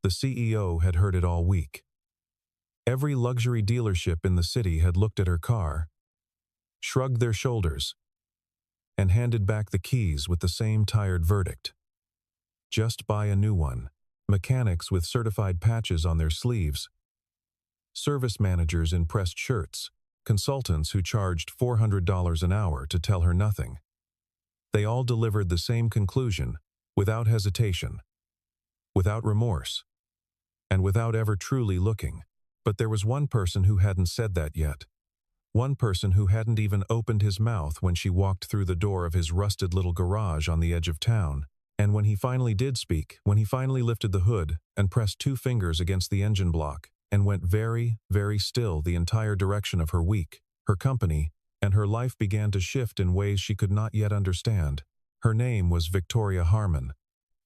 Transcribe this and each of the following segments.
The CEO had heard it all week. Every luxury dealership in the city had looked at her car, shrugged their shoulders, and handed back the keys with the same tired verdict. Just buy a new one. Mechanics with certified patches on their sleeves, service managers in pressed shirts, consultants who charged $400 an hour to tell her nothing. They all delivered the same conclusion, without hesitation, without remorse, and without ever truly looking. But there was one person who hadn't said that yet. One person who hadn't even opened his mouth when she walked through the door of his rusted little garage on the edge of town. And when he finally did speak, when he finally lifted the hood and pressed 2 fingers against the engine block and went very, very still the entire direction of her week, her company, and her life began to shift in ways she could not yet understand. Her name was Victoria Harmon,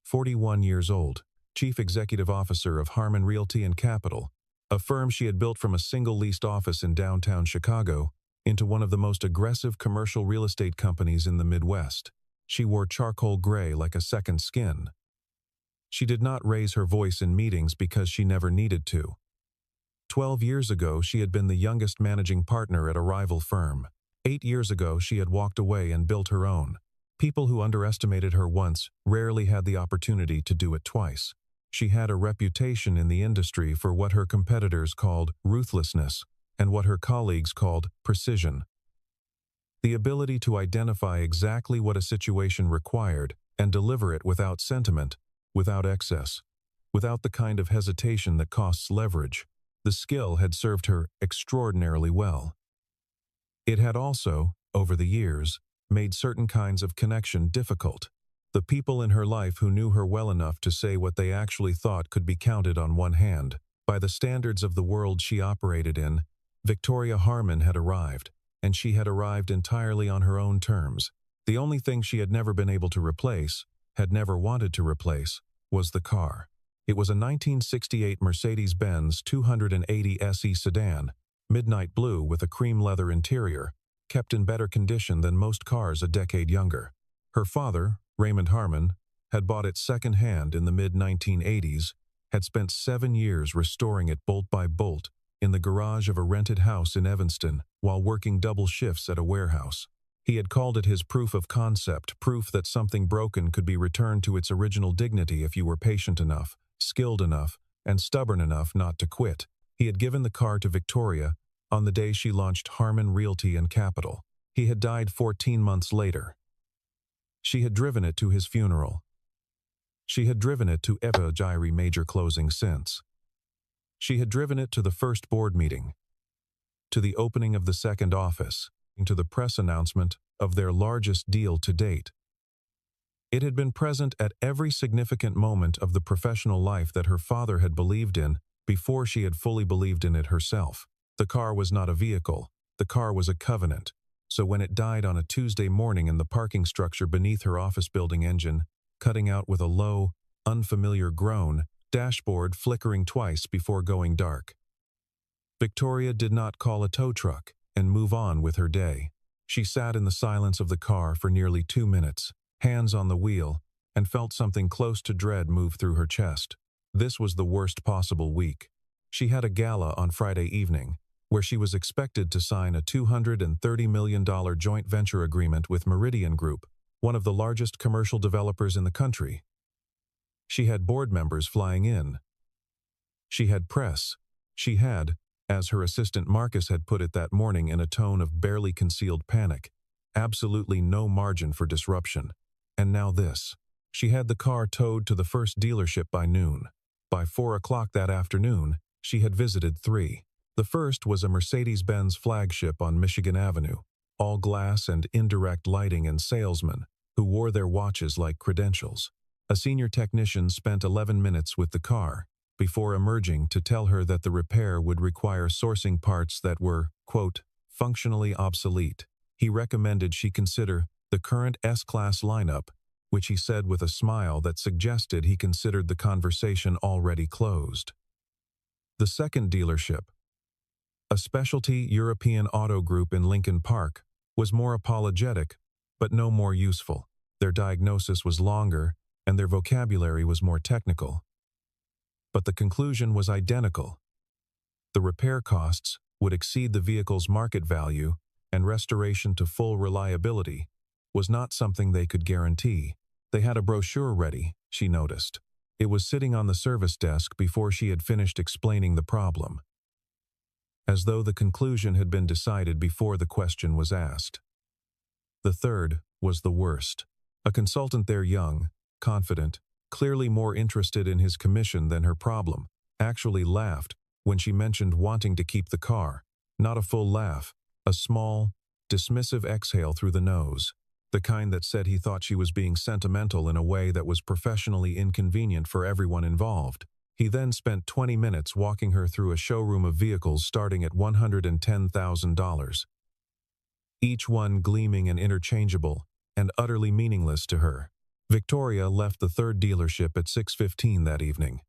41 years old, Chief Executive Officer of Harmon Realty and Capital, a firm she had built from a single leased office in downtown Chicago into one of the most aggressive commercial real estate companies in the Midwest. She wore charcoal gray like a second skin. She did not raise her voice in meetings because she never needed to. 12 years ago, she had been the youngest managing partner at a rival firm. 8 years ago, she had walked away and built her own. People who underestimated her once rarely had the opportunity to do it twice. She had a reputation in the industry for what her competitors called ruthlessness and what her colleagues called precision. The ability to identify exactly what a situation required and deliver it without sentiment, without excess, without the kind of hesitation that costs leverage. The skill had served her extraordinarily well. It had also, over the years, made certain kinds of connection difficult. The people in her life who knew her well enough to say what they actually thought could be counted on one hand. By the standards of the world she operated in, Victoria Harmon had arrived, and she had arrived entirely on her own terms. The only thing she had never been able to replace, had never wanted to replace, was the car. It was a 1968 Mercedes-Benz 280 SE sedan, midnight blue with a cream leather interior, kept in better condition than most cars a decade younger. Her father, Raymond Harmon, had bought it second-hand in the mid-1980s, had spent 7 years restoring it bolt by bolt in the garage of a rented house in Evanston while working double shifts at a warehouse. He had called it his proof of concept, proof that something broken could be returned to its original dignity if you were patient enough, skilled enough, and stubborn enough not to quit. He had given the car to Victoria on the day she launched Harmon Realty and Capital. He had died 14 months later. She had driven it to his funeral. She had driven it to every Gyri major closing since. She had driven it to the first board meeting, to the opening of the second office, and to the press announcement of their largest deal to date. It had been present at every significant moment of the professional life that her father had believed in before she had fully believed in it herself. The car was not a vehicle. The car was a covenant. So when it died on a Tuesday morning in the parking structure beneath her office building engine, cutting out with a low, unfamiliar groan, dashboard flickering twice before going dark, Victoria did not call a tow truck and move on with her day. She sat in the silence of the car for nearly 2 minutes, hands on the wheel, and felt something close to dread move through her chest. This was the worst possible week. She had a gala on Friday evening, where she was expected to sign a $230 million joint venture agreement with Meridian Group, one of the largest commercial developers in the country. She had board members flying in. She had press. She had, as her assistant Marcus had put it that morning in a tone of barely concealed panic, absolutely no margin for disruption. And now this. She had the car towed to the first dealership by noon. By 4 o'clock that afternoon, she had visited 3. The first was a Mercedes-Benz flagship on Michigan Avenue, all glass and indirect lighting and salesmen, who wore their watches like credentials. A senior technician spent 11 minutes with the car, before emerging to tell her that the repair would require sourcing parts that were, quote, functionally obsolete. He recommended she consider the current S-Class lineup, which he said with a smile that suggested he considered the conversation already closed. The second dealership, a specialty European auto group in Lincoln Park, was more apologetic, but no more useful. Their diagnosis was longer, and their vocabulary was more technical. but the conclusion was identical. The repair costs would exceed the vehicle's market value, and restoration to full reliability was not something they could guarantee. They had a brochure ready, she noticed. It was sitting on the service desk before she had finished explaining the problem, as though the conclusion had been decided before the question was asked. The third was the worst. A consultant there, young, confident, clearly more interested in his commission than her problem, actually laughed when she mentioned wanting to keep the car. Not a full laugh, a small, dismissive exhale through the nose, the kind that said he thought she was being sentimental in a way that was professionally inconvenient for everyone involved. He then spent 20 minutes walking her through a showroom of vehicles starting at $110,000. Each one gleaming and interchangeable, and utterly meaningless to her. Victoria left the third dealership at 6:15 that evening.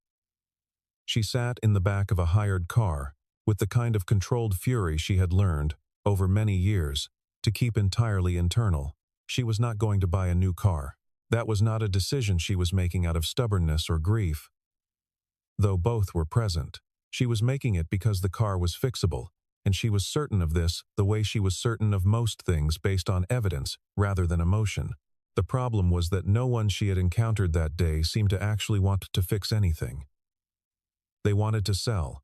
She sat in the back of a hired car, with the kind of controlled fury she had learned, over many years, to keep entirely internal. She was not going to buy a new car. That was not a decision she was making out of stubbornness or grief. Though both were present, she was making it because the car was fixable, and she was certain of this the way she was certain of most things based on evidence rather than emotion. The problem was that no one she had encountered that day seemed to actually want to fix anything. They wanted to sell,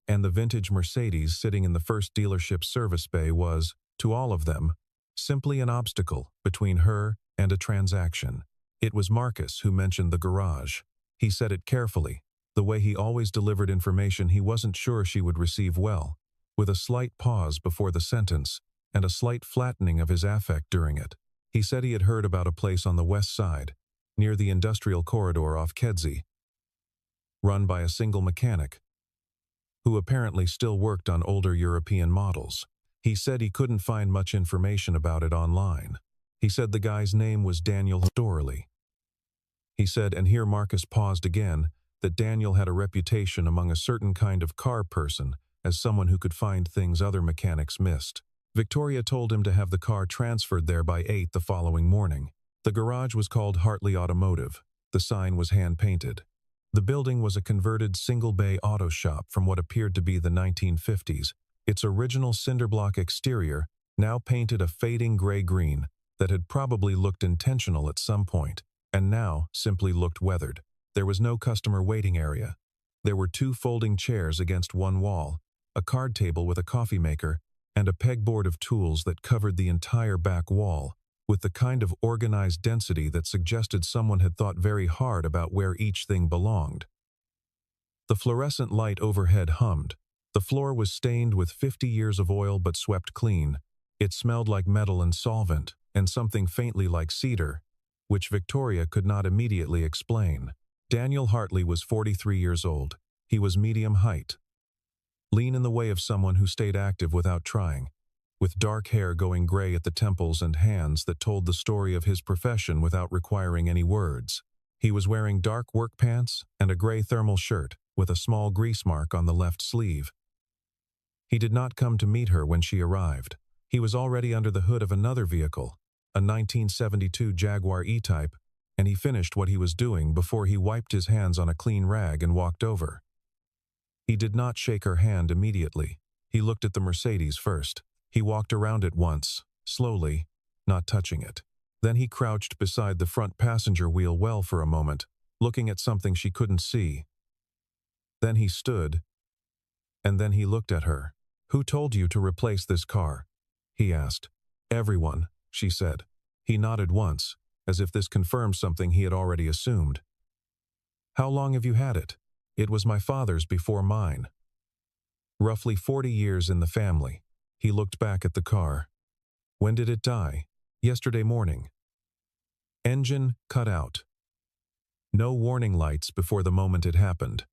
and the vintage Mercedes sitting in the first dealership service bay was, to all of them, simply an obstacle between her and a transaction. It was Marcus who mentioned the garage. He said it carefully, the way he always delivered information he wasn't sure she would receive well, with a slight pause before the sentence and a slight flattening of his affect during it. He said he had heard about a place on the west side, near the industrial corridor off Kedzie, run by a single mechanic, who apparently still worked on older European models. He said he couldn't find much information about it online. He said the guy's name was Daniel Storley. He said, and here Marcus paused again, that Daniel had a reputation among a certain kind of car person as someone who could find things other mechanics missed. Victoria told him to have the car transferred there by 8 the following morning. The garage was called Hartley Automotive. The sign was hand-painted. The building was a converted single-bay auto shop from what appeared to be the 1950s. Its original cinder-block exterior now painted a fading gray-green that had probably looked intentional at some point, and now simply looked weathered. There was no customer waiting area. There were 2 folding chairs against one wall, a card table with a coffee maker, and a pegboard of tools that covered the entire back wall, with the kind of organized density that suggested someone had thought very hard about where each thing belonged. The fluorescent light overhead hummed. The floor was stained with 50 years of oil but swept clean. It smelled like metal and solvent, and something faintly like cedar, which Victoria could not immediately explain. Daniel Hartley was 43 years old. He was medium height, lean in the way of someone who stayed active without trying, with dark hair going gray at the temples and hands that told the story of his profession without requiring any words. He was wearing dark work pants and a gray thermal shirt with a small grease mark on the left sleeve. He did not come to meet her when she arrived. He was already under the hood of another vehicle, a 1972 Jaguar E-Type, and he finished what he was doing before he wiped his hands on a clean rag and walked over. He did not shake her hand immediately. He looked at the Mercedes first. He walked around it once, slowly, not touching it. Then he crouched beside the front passenger wheel well for a moment, looking at something she couldn't see. Then he stood, and then he looked at her. "Who told you to replace this car?" he asked. "Everyone," she said. He nodded once, as if this confirmed something he had already assumed. "How long have you had it?" "It was my father's before mine." "Roughly 40 years in the family." He looked back at the car. "When did it die?" "Yesterday morning." "Engine cut out." No warning lights before the moment it happened,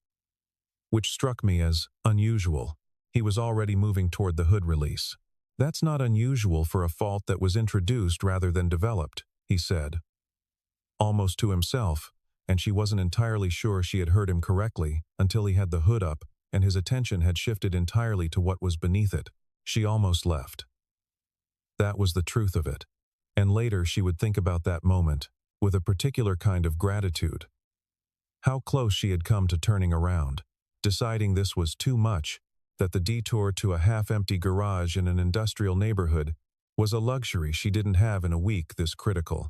which struck me as unusual. He was already moving toward the hood release. "That's not unusual for a fault that was introduced rather than developed," he said, almost to himself, and she wasn't entirely sure she had heard him correctly until he had the hood up and his attention had shifted entirely to what was beneath it. She almost left. That was the truth of it, and later she would think about that moment with a particular kind of gratitude. How close she had come to turning around, deciding this was too much, that the detour to a half-empty garage in an industrial neighborhood was a luxury she didn't have in a week this critical.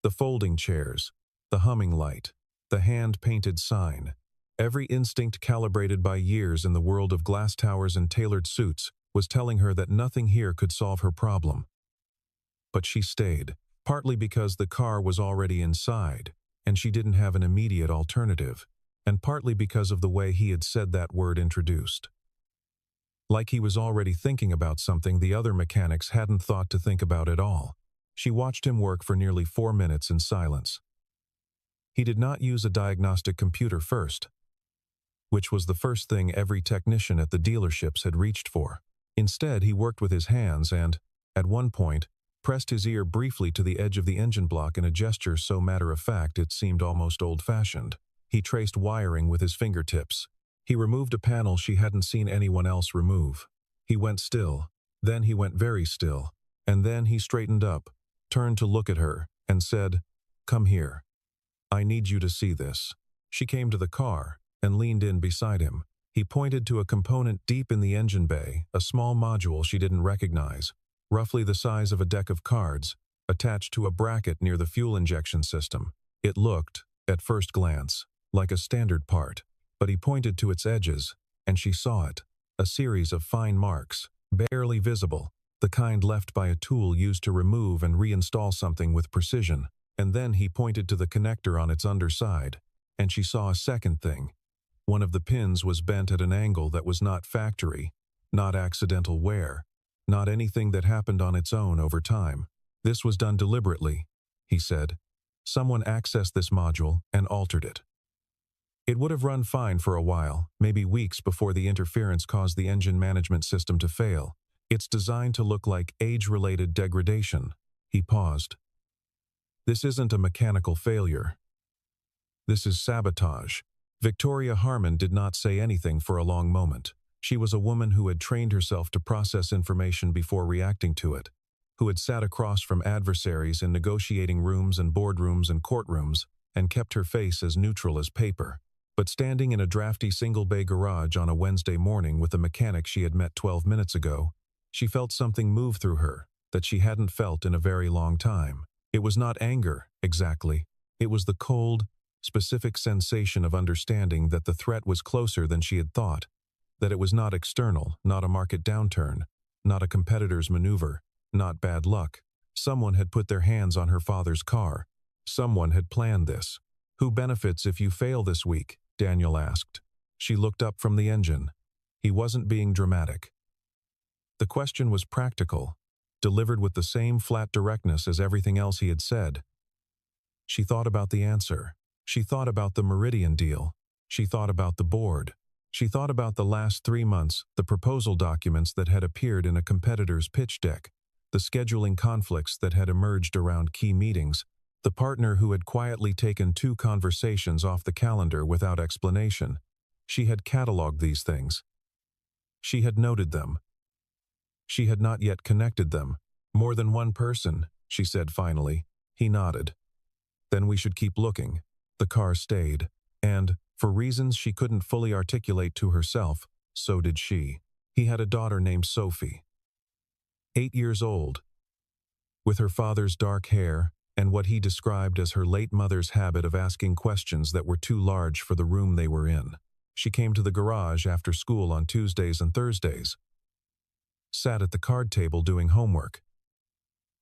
The folding chairs, the humming light, the hand-painted sign, every instinct calibrated by years in the world of glass towers and tailored suits was telling her that nothing here could solve her problem. But she stayed, partly because the car was already inside, and she didn't have an immediate alternative, and partly because of the way he had said that word introduced. Like he was already thinking about something the other mechanics hadn't thought to think about at all. She watched him work for nearly 4 minutes in silence. He did not use a diagnostic computer first, which was the first thing every technician at the dealerships had reached for. Instead, he worked with his hands and, at one point, pressed his ear briefly to the edge of the engine block in a gesture so matter-of-fact it seemed almost old-fashioned. He traced wiring with his fingertips. He removed a panel she hadn't seen anyone else remove. He went still, then he went very still, and then he straightened up, turned to look at her, and said, "Come here. I need you to see this." She came to the car and leaned in beside him. He pointed to a component deep in the engine bay, a small module she didn't recognize, roughly the size of a deck of cards, attached to a bracket near the fuel injection system. It looked, at first glance, like a standard part, but he pointed to its edges, and she saw it, a series of fine marks, barely visible, the kind left by a tool used to remove and reinstall something with precision. And then he pointed to the connector on its underside, and she saw a second thing. One of the pins was bent at an angle that was not factory, not accidental wear, not anything that happened on its own over time. This was done deliberately, he said. Someone accessed this module and altered it. It would have run fine for a while, maybe weeks before the interference caused the engine management system to fail. It's designed to look like age-related degradation. He paused. This isn't a mechanical failure. This is sabotage. Victoria Harmon did not say anything for a long moment. She was a woman who had trained herself to process information before reacting to it, who had sat across from adversaries in negotiating rooms and boardrooms and courtrooms, and kept her face as neutral as paper. But standing in a drafty single-bay garage on a Wednesday morning with a mechanic she had met 12 minutes ago, she felt something move through her that she hadn't felt in a very long time. It was not anger, exactly. It was the cold, specific sensation of understanding that the threat was closer than she had thought, that it was not external, not a market downturn, not a competitor's maneuver, not bad luck. Someone had put their hands on her father's car. Someone had planned this. "Who benefits if you fail this week?" Daniel asked. She looked up from the engine. He wasn't being dramatic. The question was practical, delivered with the same flat directness as everything else he had said. She thought about the answer. She thought about the Meridian deal. She thought about the board. She thought about the last 3 months, the proposal documents that had appeared in a competitor's pitch deck, the scheduling conflicts that had emerged around key meetings, the partner who had quietly taken 2 conversations off the calendar without explanation. She had cataloged these things. She had noted them. She had not yet connected them. "More than one person," she said finally. He nodded. "Then we should keep looking." The car stayed, and, for reasons she couldn't fully articulate to herself, so did she. He had a daughter named Sophie, 8 years old. With her father's dark hair and what he described as her late mother's habit of asking questions that were too large for the room they were in. She came to the garage after school on Tuesdays and Thursdays, sat at the card table doing homework,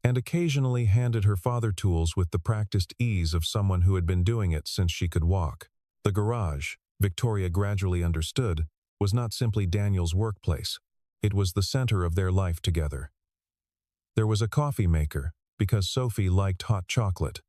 and occasionally handed her father tools with the practiced ease of someone who had been doing it since she could walk. The garage, Victoria gradually understood, was not simply Daniel's workplace. It was the center of their life together. There was a coffee maker, because Sophie liked hot chocolate.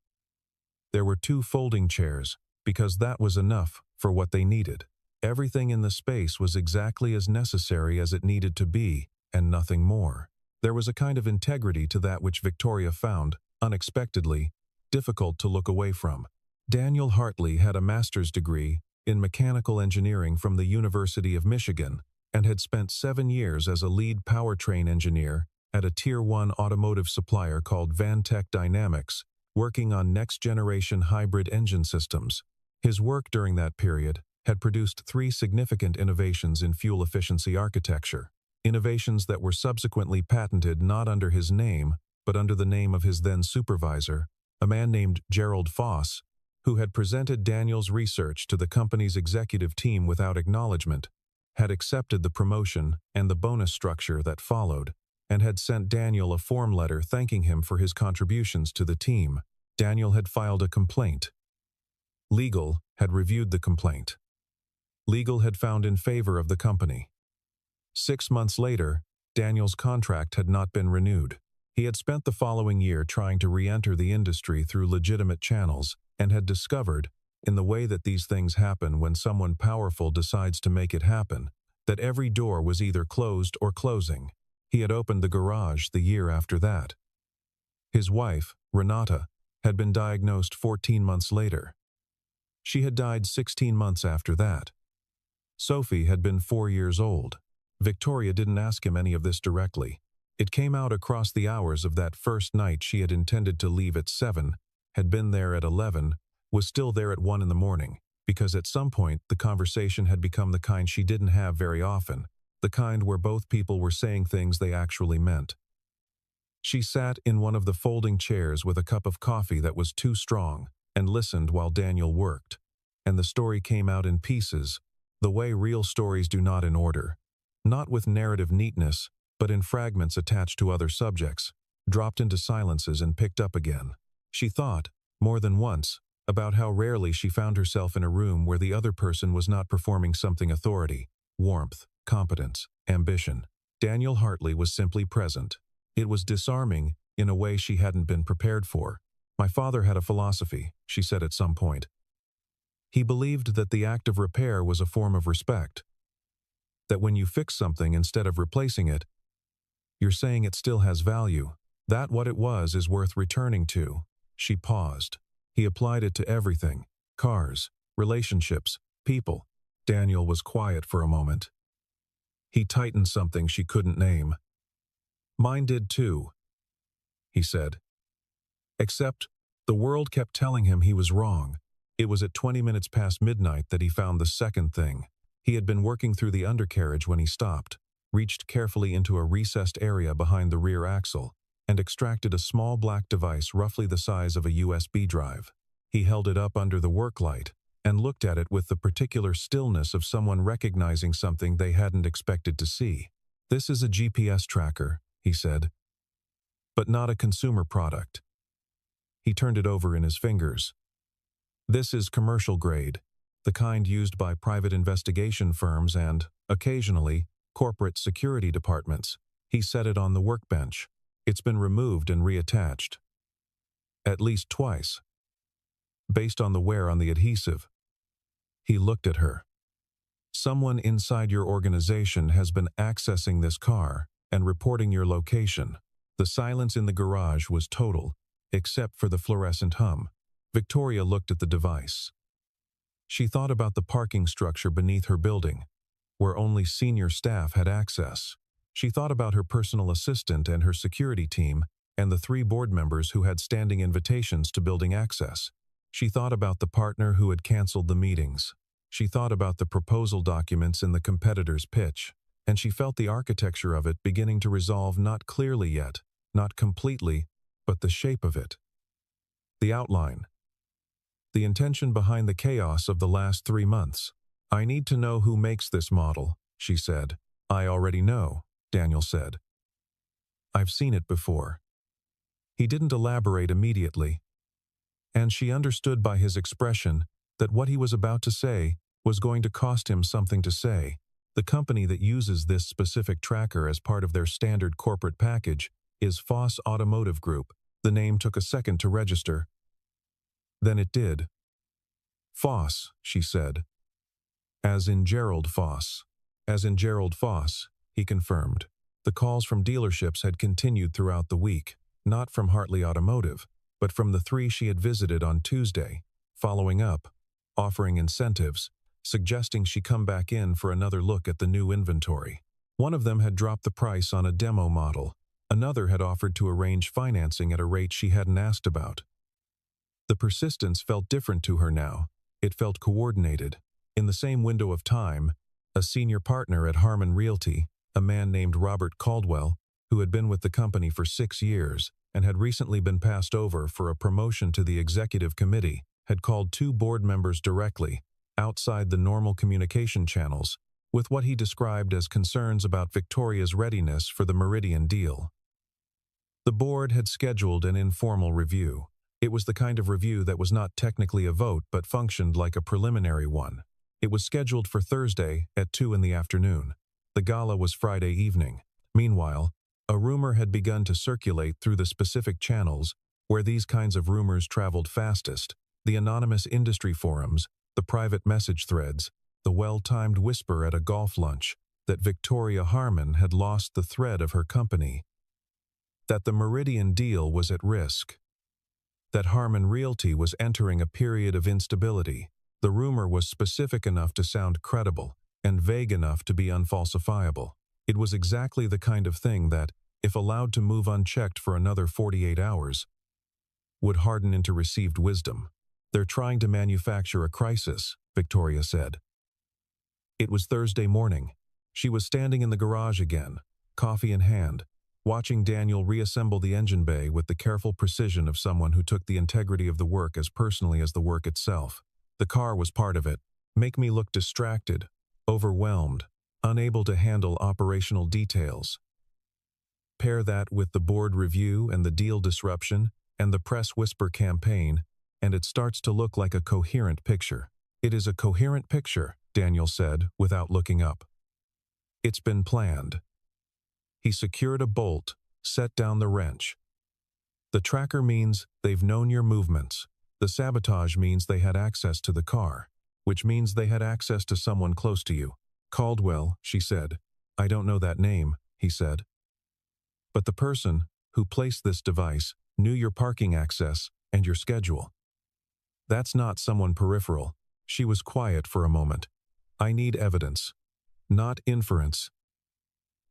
There were 2 folding chairs, because that was enough for what they needed. Everything in the space was exactly as necessary as it needed to be, and nothing more. There was a kind of integrity to that which Victoria found, unexpectedly, difficult to look away from. Daniel Hartley had a master's degree in mechanical engineering from the University of Michigan and had spent 7 years as a lead powertrain engineer at a Tier 1 automotive supplier called Vantech Dynamics, working on next-generation hybrid engine systems. His work during that period had produced 3 significant innovations in fuel efficiency architecture, innovations that were subsequently patented not under his name, but under the name of his then supervisor, a man named Gerald Foss, who had presented Daniel's research to the company's executive team without acknowledgement, had accepted the promotion and the bonus structure that followed, and had sent Daniel a form letter thanking him for his contributions to the team. Daniel had filed a complaint. Legal had reviewed the complaint. Legal had found in favor of the company. 6 months later, Daniel's contract had not been renewed. He had spent the following year trying to re-enter the industry through legitimate channels and had discovered, in the way that these things happen when someone powerful decides to make it happen, that every door was either closed or closing. He had opened the garage the year after that. His wife, Renata, had been diagnosed 14 months later. She had died 16 months after that. Sophie had been 4 years old. Victoria didn't ask him any of this directly. It came out across the hours of that first night. She had intended to leave at 7, had been there at 11, was still there at 1 in the morning, because at some point the conversation had become the kind she didn't have very often, the kind where both people were saying things they actually meant. She sat in one of the folding chairs with a cup of coffee that was too strong and listened while Daniel worked, and the story came out in pieces, the way real stories do, not in order, not with narrative neatness, but in fragments attached to other subjects, dropped into silences and picked up again. She thought, more than once, about how rarely she found herself in a room where the other person was not performing something: authority, warmth, competence, ambition. Daniel Hartley was simply present. It was disarming in a way she hadn't been prepared for. "My father had a philosophy," she said at some point. He believed that the act of repair was a form of respect. That when you fix something instead of replacing it, you're saying it still has value. That what it was is worth returning to. She paused. He applied it to everything: cars, relationships, people. Daniel was quiet for a moment. He tightened something she couldn't name. "Mine did too," he said. Except, the world kept telling him he was wrong. It was at 20 minutes past midnight that he found the second thing. He had been working through the undercarriage when he stopped, reached carefully into a recessed area behind the rear axle, and extracted a small black device roughly the size of a USB drive. He held it up under the work light and looked at it with the particular stillness of someone recognizing something they hadn't expected to see. "This is a GPS tracker," he said, "but not a consumer product." He turned it over in his fingers. "This is commercial grade, the kind used by private investigation firms and, occasionally, corporate security departments." He set it on the workbench. "It's been removed and reattached. At least twice. Based on the wear on the adhesive." He looked at her. "Someone inside your organization has been accessing this car and reporting your location." The silence in the garage was total, except for the fluorescent hum. Victoria looked at the device. She thought about the parking structure beneath her building, where only senior staff had access. She thought about her personal assistant and her security team and the 3 board members who had standing invitations to building access. She thought about the partner who had canceled the meetings. She thought about the proposal documents in the competitor's pitch, and she felt the architecture of it beginning to resolve, not clearly yet, not completely, but the shape of it. The outline. The intention behind the chaos of the last 3 months. "I need to know who makes this model," she said. "I already know," Daniel said. "I've seen it before." He didn't elaborate immediately, and she understood by his expression that what he was about to say was going to cost him something to say. The company that uses this specific tracker as part of their standard corporate package is Foss Automotive Group. The name took a second to register. Then it did. "Foss," she said. "As in Gerald Foss." "As in Gerald Foss," he confirmed. The calls from dealerships had continued throughout the week, not from Hartley Automotive, but from the 3 she had visited on Tuesday, following up, offering incentives, suggesting she come back in for another look at the new inventory. One of them had dropped the price on a demo model. Another had offered to arrange financing at a rate she hadn't asked about. The persistence felt different to her now. It felt coordinated. In the same window of time, a senior partner at Harmon Realty, a man named Robert Caldwell, who had been with the company for 6 years and had recently been passed over for a promotion to the executive committee, had called 2 board members directly, outside the normal communication channels, with what he described as concerns about Victoria's readiness for the Meridian deal. The board had scheduled an informal review. It was the kind of review that was not technically a vote but functioned like a preliminary one. It was scheduled for Thursday at 2 in the afternoon. The gala was Friday evening. Meanwhile, a rumor had begun to circulate through the specific channels where these kinds of rumors traveled fastest: the anonymous industry forums, the private message threads, the well-timed whisper at a golf lunch that Victoria Harmon had lost the thread of her company, that the Meridian deal was at risk, that Harmon Realty was entering a period of instability. The rumor was specific enough to sound credible and vague enough to be unfalsifiable. It was exactly the kind of thing that, if allowed to move unchecked for another 48 hours, would harden into received wisdom. "They're trying to manufacture a crisis," Victoria said. It was Thursday morning. She was standing in the garage again, coffee in hand, watching Daniel reassemble the engine bay with the careful precision of someone who took the integrity of the work as personally as the work itself. The car was part of it. Make me look distracted, overwhelmed, unable to handle operational details. Pair that with the board review and the deal disruption and the press whisper campaign, and it starts to look like a coherent picture. "It is a coherent picture," Daniel said without looking up. "It's been planned." He secured a bolt, set down the wrench. "The tracker means they've known your movements. The sabotage means they had access to the car, which means they had access to someone close to you." "Caldwell," she said. "I don't know that name," he said. "But the person who placed this device knew your parking access and your schedule. That's not someone peripheral." She was quiet for a moment. "I need evidence. Not inference.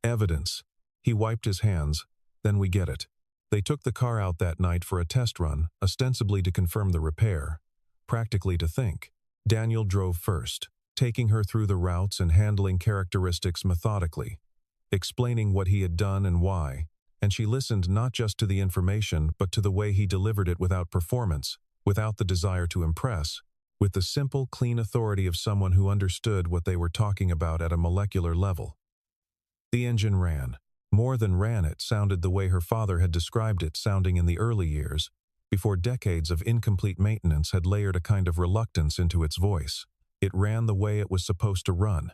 Evidence." He wiped his hands. "Then we get it. They took the car out that night for a test run, ostensibly to confirm the repair, practically to think. Daniel drove first, taking her through the routes and handling characteristics methodically, explaining what he had done and why, and she listened not just to the information but to the way he delivered it without performance, without the desire to impress, with the simple, clean authority of someone who understood what they were talking about at a molecular level. The engine ran. More than ran, it sounded the way her father had described it sounding in the early years, before decades of incomplete maintenance had layered a kind of reluctance into its voice. It ran the way it was supposed to run.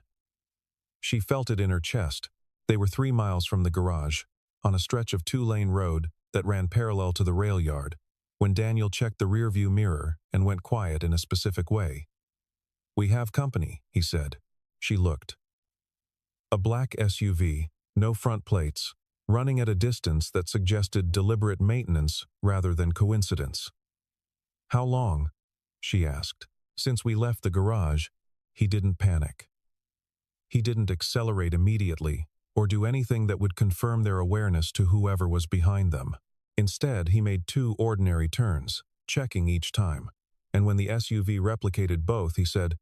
She felt it in her chest. They were 3 miles from the garage, on a stretch of 2-lane road that ran parallel to the rail yard, when Daniel checked the rearview mirror and went quiet in a specific way. "We have company," he said. She looked. A black SUV, no front plates, running at a distance that suggested deliberate maintenance rather than coincidence. "How long?" she asked. "Since we left the garage." He didn't panic. He didn't accelerate immediately or do anything that would confirm their awareness to whoever was behind them. Instead, he made 2 ordinary turns, checking each time, and when the SUV replicated both, he said,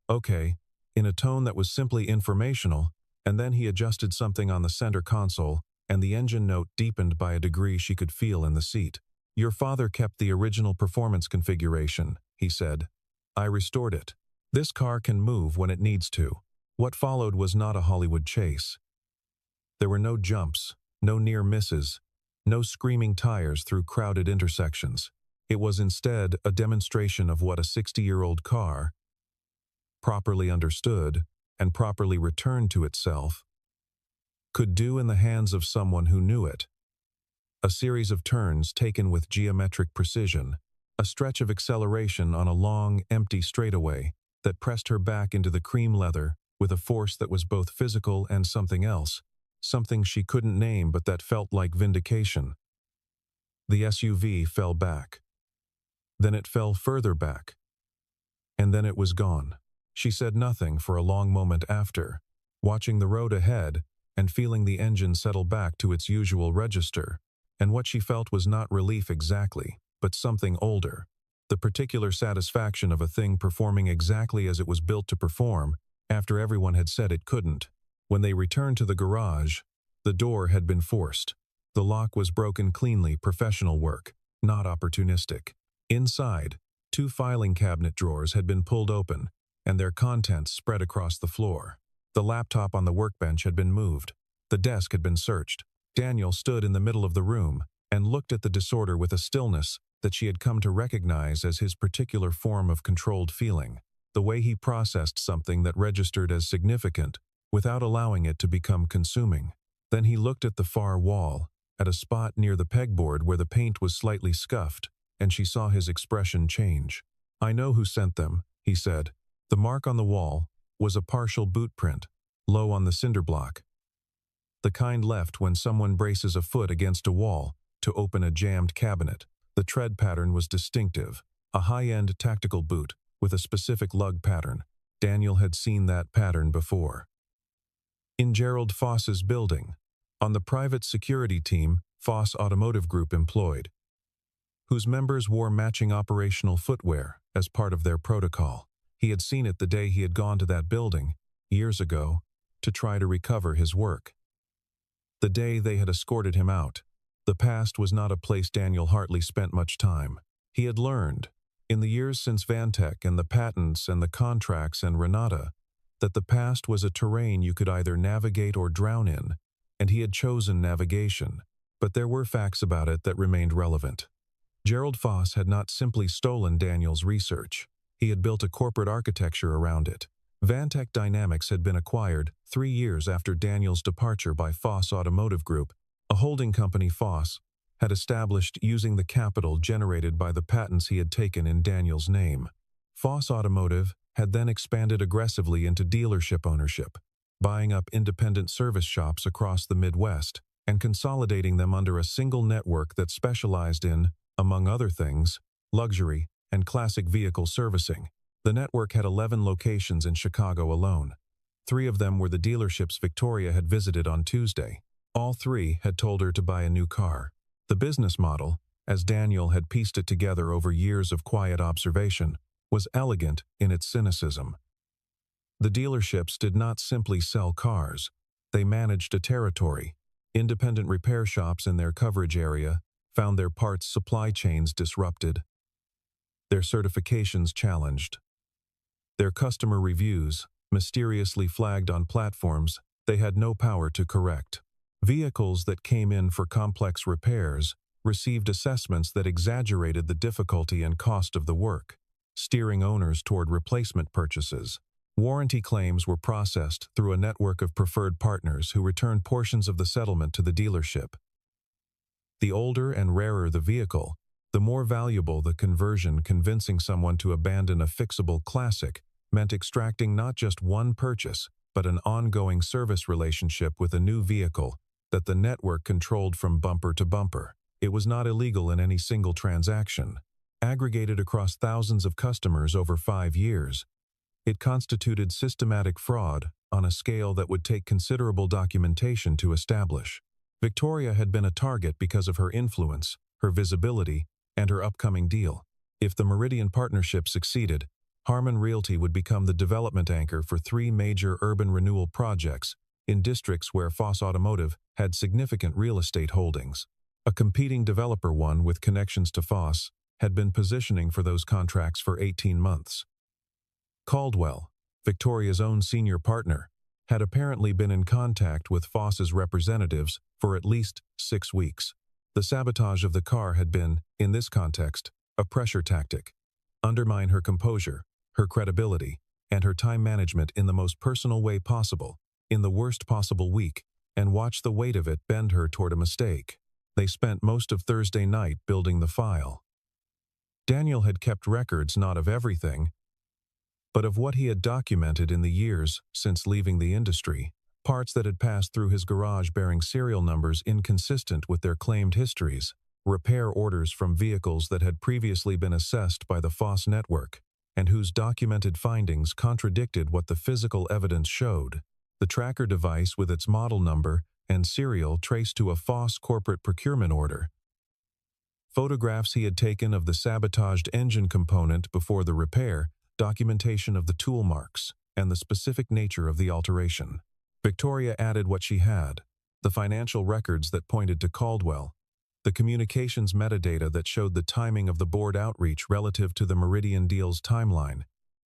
"Okay," in a tone that was simply informational, and then he adjusted something on the center console, and the engine note deepened by a degree she could feel in the seat. "Your father kept the original performance configuration," he said. "I restored it. This car can move when it needs to." What followed was not a Hollywood chase. There were no jumps, no near misses, no screaming tires through crowded intersections. It was instead a demonstration of what a 60-year-old car, properly understood and properly returned to itself, could do in the hands of someone who knew it. A series of turns taken with geometric precision, a stretch of acceleration on a long, empty straightaway that pressed her back into the cream leather with a force that was both physical and something else, something she couldn't name but that felt like vindication. The SUV fell back. Then it fell further back. And then it was gone. She said nothing for a long moment after, watching the road ahead and feeling the engine settle back to its usual register, and what she felt was not relief exactly, but something older, The particular satisfaction of a thing performing exactly as it was built to perform, after everyone had said it couldn't. When they returned to the garage, the door had been forced. The lock was broken cleanly, professional work, not opportunistic. Inside, 2 filing cabinet drawers had been pulled open, and their contents spread across the floor. The laptop on the workbench had been moved. The desk had been searched. Daniel stood in the middle of the room and looked at the disorder with a stillness that she had come to recognize as his particular form of controlled feeling, the way he processed something that registered as significant without allowing it to become consuming. Then he looked at the far wall, at a spot near the pegboard where the paint was slightly scuffed, and she saw his expression change. "I know who sent them," he said. The mark on the wall was a partial boot print, low on the cinder block. The kind left when someone braces a foot against a wall to open a jammed cabinet. The tread pattern was distinctive, a high-end tactical boot with a specific lug pattern. Daniel had seen that pattern before. In Gerald Foss's building, on the private security team Foss Automotive Group employed, whose members wore matching operational footwear as part of their protocol. He had seen it the day he had gone to that building, years ago, to try to recover his work. The day they had escorted him out. The past was not a place Daniel Hartley spent much time. He had learned, in the years since Vantech and the patents and the contracts and Renata, that the past was a terrain you could either navigate or drown in, and he had chosen navigation, but there were facts about it that remained relevant. Gerald Foss had not simply stolen Daniel's research. He had built a corporate architecture around it. Vantech Dynamics had been acquired 3 years after Daniel's departure by Foss Automotive Group, a holding company Foss had established using the capital generated by the patents he had taken in Daniel's name. Foss Automotive had then expanded aggressively into dealership ownership, buying up independent service shops across the Midwest and consolidating them under a single network that specialized in, among other things, luxury and classic vehicle servicing. The network had 11 locations in Chicago alone. 3 of them were the dealerships Victoria had visited on Tuesday. All 3 had told her to buy a new car. The business model, as Daniel had pieced it together over years of quiet observation, was elegant in its cynicism. The dealerships did not simply sell cars. They managed a territory. Independent repair shops in their coverage area found their parts supply chains disrupted, their certifications challenged, their customer reviews mysteriously flagged on platforms they had no power to correct. Vehicles that came in for complex repairs received assessments that exaggerated the difficulty and cost of the work, steering owners toward replacement purchases. Warranty claims were processed through a network of preferred partners who returned portions of the settlement to the dealership. The older and rarer the vehicle, the more valuable the conversion. Convincing someone to abandon a fixable classic meant extracting not just one purchase, but an ongoing service relationship with a new vehicle that the network controlled from bumper to bumper. It was not illegal in any single transaction. Aggregated across thousands of customers over 5 years, it constituted systematic fraud on a scale that would take considerable documentation to establish. Victoria had been a target because of her influence, her visibility, and her upcoming deal. If the Meridian partnership succeeded, Harmon Realty would become the development anchor for 3 major urban renewal projects in districts where Foss Automotive had significant real estate holdings. A competing developer, one with connections to Foss, had been positioning for those contracts for 18 months. Caldwell, Victoria's own senior partner, had apparently been in contact with Foss's representatives for at least 6 weeks. The sabotage of the car had been, in this context, a pressure tactic. Undermine her composure, her credibility, and her time management in the most personal way possible, in the worst possible week, and watch the weight of it bend her toward a mistake. They spent most of Thursday night building the file. Daniel had kept records not of everything, but of what he had documented in the years since leaving the industry, parts that had passed through his garage bearing serial numbers inconsistent with their claimed histories, repair orders from vehicles that had previously been assessed by the Foss network, and whose documented findings contradicted what the physical evidence showed. The tracker device with its model number and serial traced to a Foss corporate procurement order. Photographs he had taken of the sabotaged engine component before the repair, documentation of the tool marks, and the specific nature of the alteration. Victoria added what she had: the financial records that pointed to Caldwell, the communications metadata that showed the timing of the board outreach relative to the Meridian deal's timeline,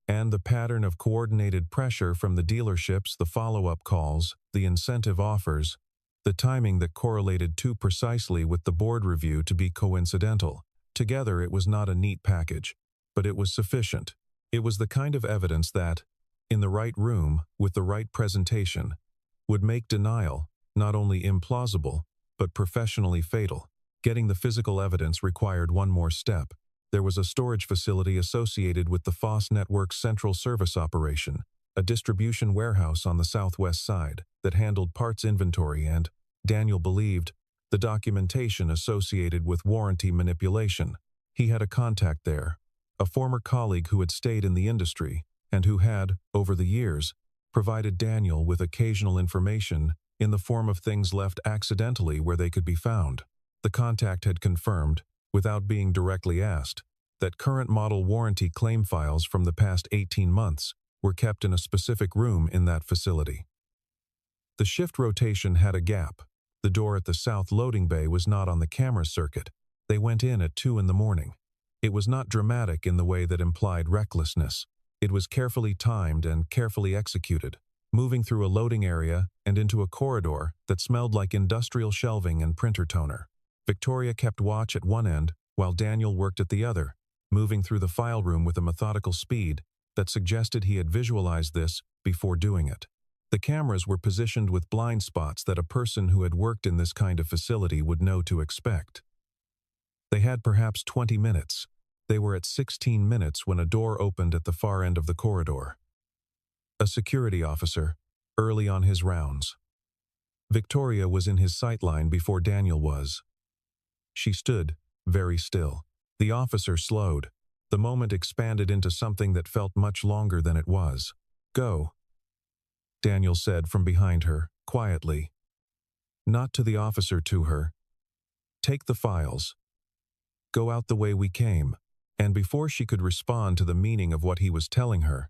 and the pattern of coordinated pressure from the dealerships, the follow-up calls, the incentive offers, the timing that correlated too precisely with the board review to be coincidental. Together, it was not a neat package, but it was sufficient. It was the kind of evidence that, in the right room, with the right presentation, would make denial not only implausible, but professionally fatal. Getting the physical evidence required one more step. There was a storage facility associated with the Foss Network's central service operation, a distribution warehouse on the southwest side that handled parts inventory and, Daniel believed, the documentation associated with warranty manipulation. He had a contact there, a former colleague who had stayed in the industry and who had, over the years, provided Daniel with occasional information in the form of things left accidentally where they could be found. The contact had confirmed, without being directly asked, that current model warranty claim files from the past 18 months were kept in a specific room in that facility. The shift rotation had a gap. The door at the south loading bay was not on the camera circuit. They went in at 2 in the morning. It was not dramatic in the way that implied recklessness. It was carefully timed and carefully executed, moving through a loading area and into a corridor that smelled like industrial shelving and printer toner. Victoria kept watch at one end while Daniel worked at the other, moving through the file room with a methodical speed that suggested he had visualized this before doing it. The cameras were positioned with blind spots that a person who had worked in this kind of facility would know to expect. They had perhaps 20 minutes. They were at 16 minutes when a door opened at the far end of the corridor. A security officer, early on his rounds. Victoria was in his sightline before Daniel was. She stood, very still. The officer slowed. The moment expanded into something that felt much longer than it was. "Go," Daniel said from behind her, quietly. Not to the officer, to her. "Take the files. Go out the way we came." And before she could respond to the meaning of what he was telling her,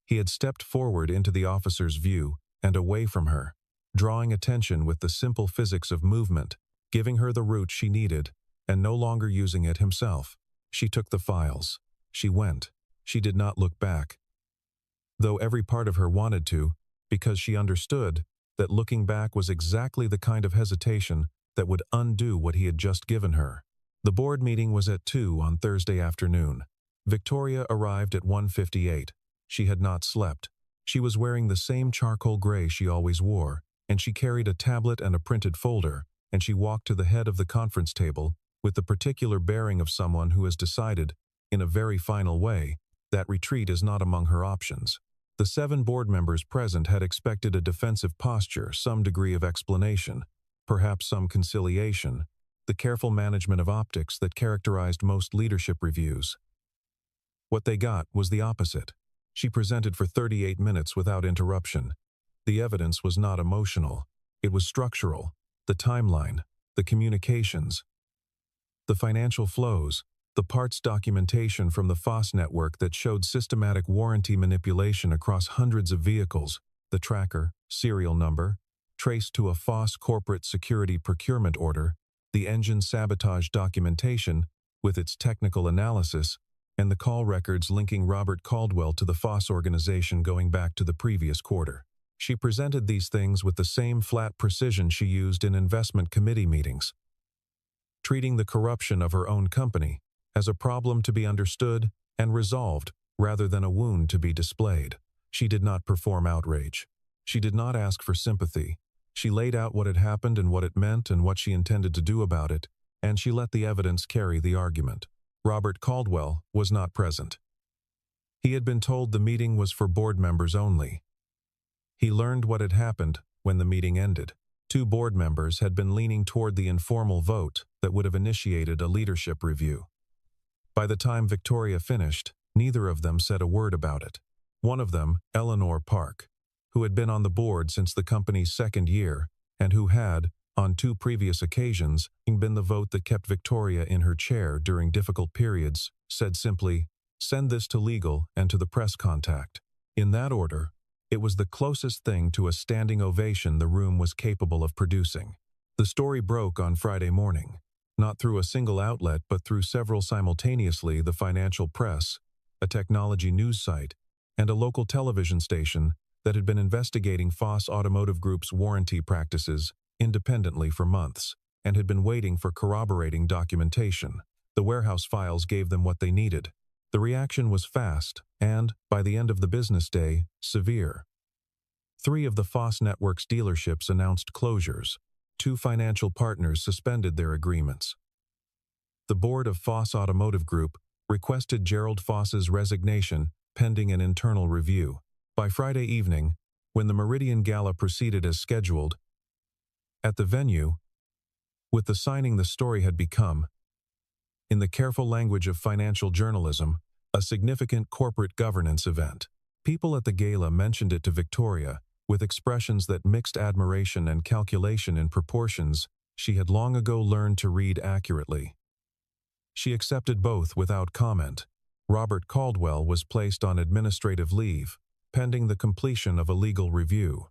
he had stepped forward into the officer's view and away from her, drawing attention with the simple physics of movement, giving her the route she needed, and no longer using it himself. She took the files. She went. She did not look back. Though every part of her wanted to, because she understood that looking back was exactly the kind of hesitation that would undo what he had just given her. The board meeting was at 2 on Thursday afternoon. Victoria arrived at 1:58. She had not slept. She was wearing the same charcoal gray she always wore, and she carried a tablet and a printed folder, and she walked to the head of the conference table with the particular bearing of someone who has decided, in a very final way, that retreat is not among her options. The 7 board members present had expected a defensive posture, some degree of explanation, perhaps some conciliation, the careful management of optics that characterized most leadership reviews. What they got was the opposite. She presented for 38 minutes without interruption. The evidence was not emotional. It was structural. The timeline, the communications, the financial flows, the parts documentation from the Foss network that showed systematic warranty manipulation across hundreds of vehicles, the tracker, serial number, traced to a Foss corporate security procurement order, the engine sabotage documentation, with its technical analysis, and the call records linking Robert Caldwell to the Foss organization going back to the previous quarter. She presented these things with the same flat precision she used in investment committee meetings, treating the corruption of her own company as a problem to be understood and resolved rather than a wound to be displayed. She did not perform outrage. She did not ask for sympathy. She laid out what had happened and what it meant and what she intended to do about it, and she let the evidence carry the argument. Robert Caldwell was not present. He had been told the meeting was for board members only. He learned what had happened when the meeting ended. 2 board members had been leaning toward the informal vote that would have initiated a leadership review. By the time Victoria finished, neither of them said a word about it. One of them, Eleanor Park, who had been on the board since the company's 2nd year and who had, On 2 previous occasions, having been the vote that kept Victoria in her chair during difficult periods, said simply, "Send this to legal and to the press contact." In that order, it was the closest thing to a standing ovation the room was capable of producing. The story broke on Friday morning, not through a single outlet but through several simultaneously: the financial press, a technology news site, and a local television station that had been investigating Foss Automotive Group's warranty practices independently for months, and had been waiting for corroborating documentation. The warehouse files gave them what they needed. The reaction was fast and, by the end of the business day, severe. 3 of the Foss Network's dealerships announced closures. 2 financial partners suspended their agreements. The board of Foss Automotive Group requested Gerald Foss's resignation pending an internal review. By Friday evening, when the Meridian Gala proceeded as scheduled, at the venue, with the signing the story had become, in the careful language of financial journalism, a significant corporate governance event. People at the gala mentioned it to Victoria, with expressions that mixed admiration and calculation in proportions she had long ago learned to read accurately. She accepted both without comment. Robert Caldwell was placed on administrative leave, pending the completion of a legal review.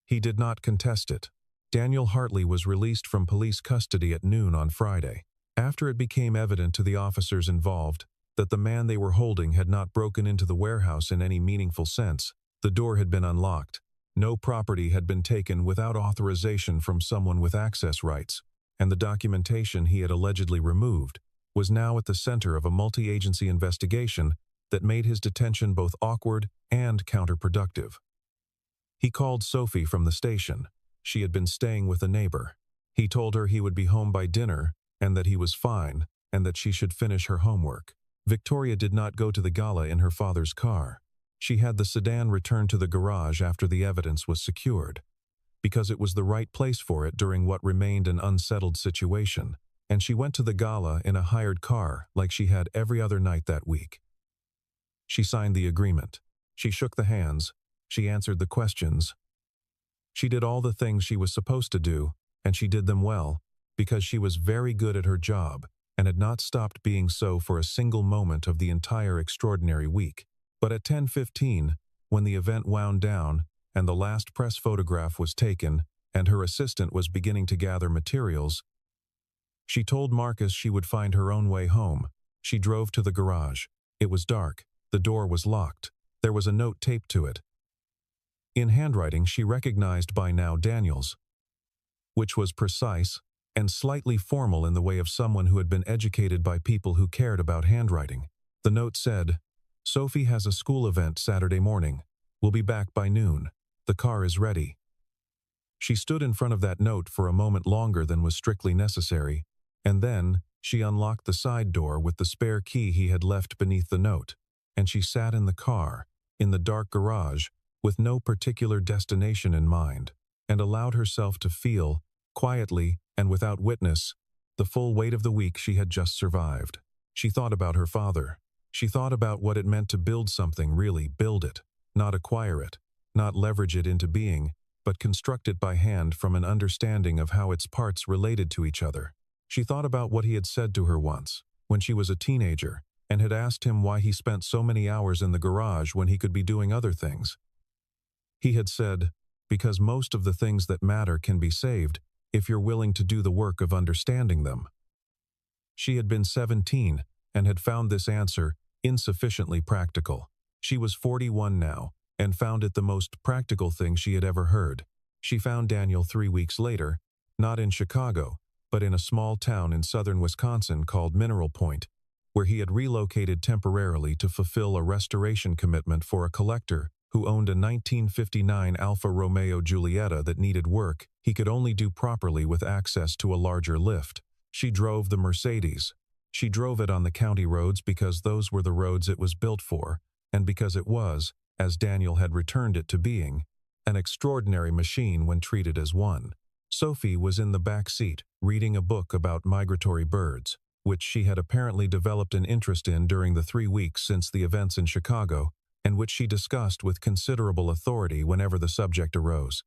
He did not contest it. Daniel Hartley was released from police custody at noon on Friday, after it became evident to the officers involved that the man they were holding had not broken into the warehouse in any meaningful sense. The door had been unlocked. No property had been taken without authorization from someone with access rights, and the documentation he had allegedly removed was now at the center of a multi-agency investigation that made his detention both awkward and counterproductive. He called Sophie from the station. She had been staying with a neighbor. He told her he would be home by dinner and that he was fine and that she should finish her homework. Victoria did not go to the gala in her father's car. She had the sedan returned to the garage after the evidence was secured, because it was the right place for it during what remained an unsettled situation, and she went to the gala in a hired car like she had every other night that week. She signed the agreement. She shook the hands. She answered the questions. She did all the things she was supposed to do, and she did them well, because she was very good at her job and had not stopped being so for a single moment of the entire extraordinary week. But at 10:15, when the event wound down and the last press photograph was taken and her assistant was beginning to gather materials, she told Marcus she would find her own way home. She drove to the garage. It was dark. The door was locked. There was a note taped to it. In handwriting she recognized by now Daniel's, which was precise and slightly formal in the way of someone who had been educated by people who cared about handwriting. The note said, "Sophie has a school event Saturday morning. We'll be back by noon. The car is ready." She stood in front of that note for a moment longer than was strictly necessary, and then she unlocked the side door with the spare key he had left beneath the note, and she sat in the car, in the dark garage, with no particular destination in mind, and allowed herself to feel, quietly and without witness, the full weight of the week she had just survived. She thought about her father. She thought about what it meant to build something, really build it, not acquire it, not leverage it into being, but construct it by hand from an understanding of how its parts related to each other. She thought about what he had said to her once, when she was a teenager, and had asked him why he spent so many hours in the garage when he could be doing other things. He had said, "Because most of the things that matter can be saved if you're willing to do the work of understanding them." She had been 17 and had found this answer insufficiently practical. She was 41 now and found it the most practical thing she had ever heard. She found Daniel 3 weeks later, not in Chicago, but in a small town in southern Wisconsin called Mineral Point, where he had relocated temporarily to fulfill a restoration commitment for a collector who owned a 1959 Alfa Romeo Giulietta that needed work he could only do properly with access to a larger lift. She drove the Mercedes. She drove it on the county roads because those were the roads it was built for, and because it was, as Daniel had returned it to being, an extraordinary machine when treated as one. Sophie was in the back seat, reading a book about migratory birds, which she had apparently developed an interest in during the 3 weeks since the events in Chicago, and which she discussed with considerable authority whenever the subject arose.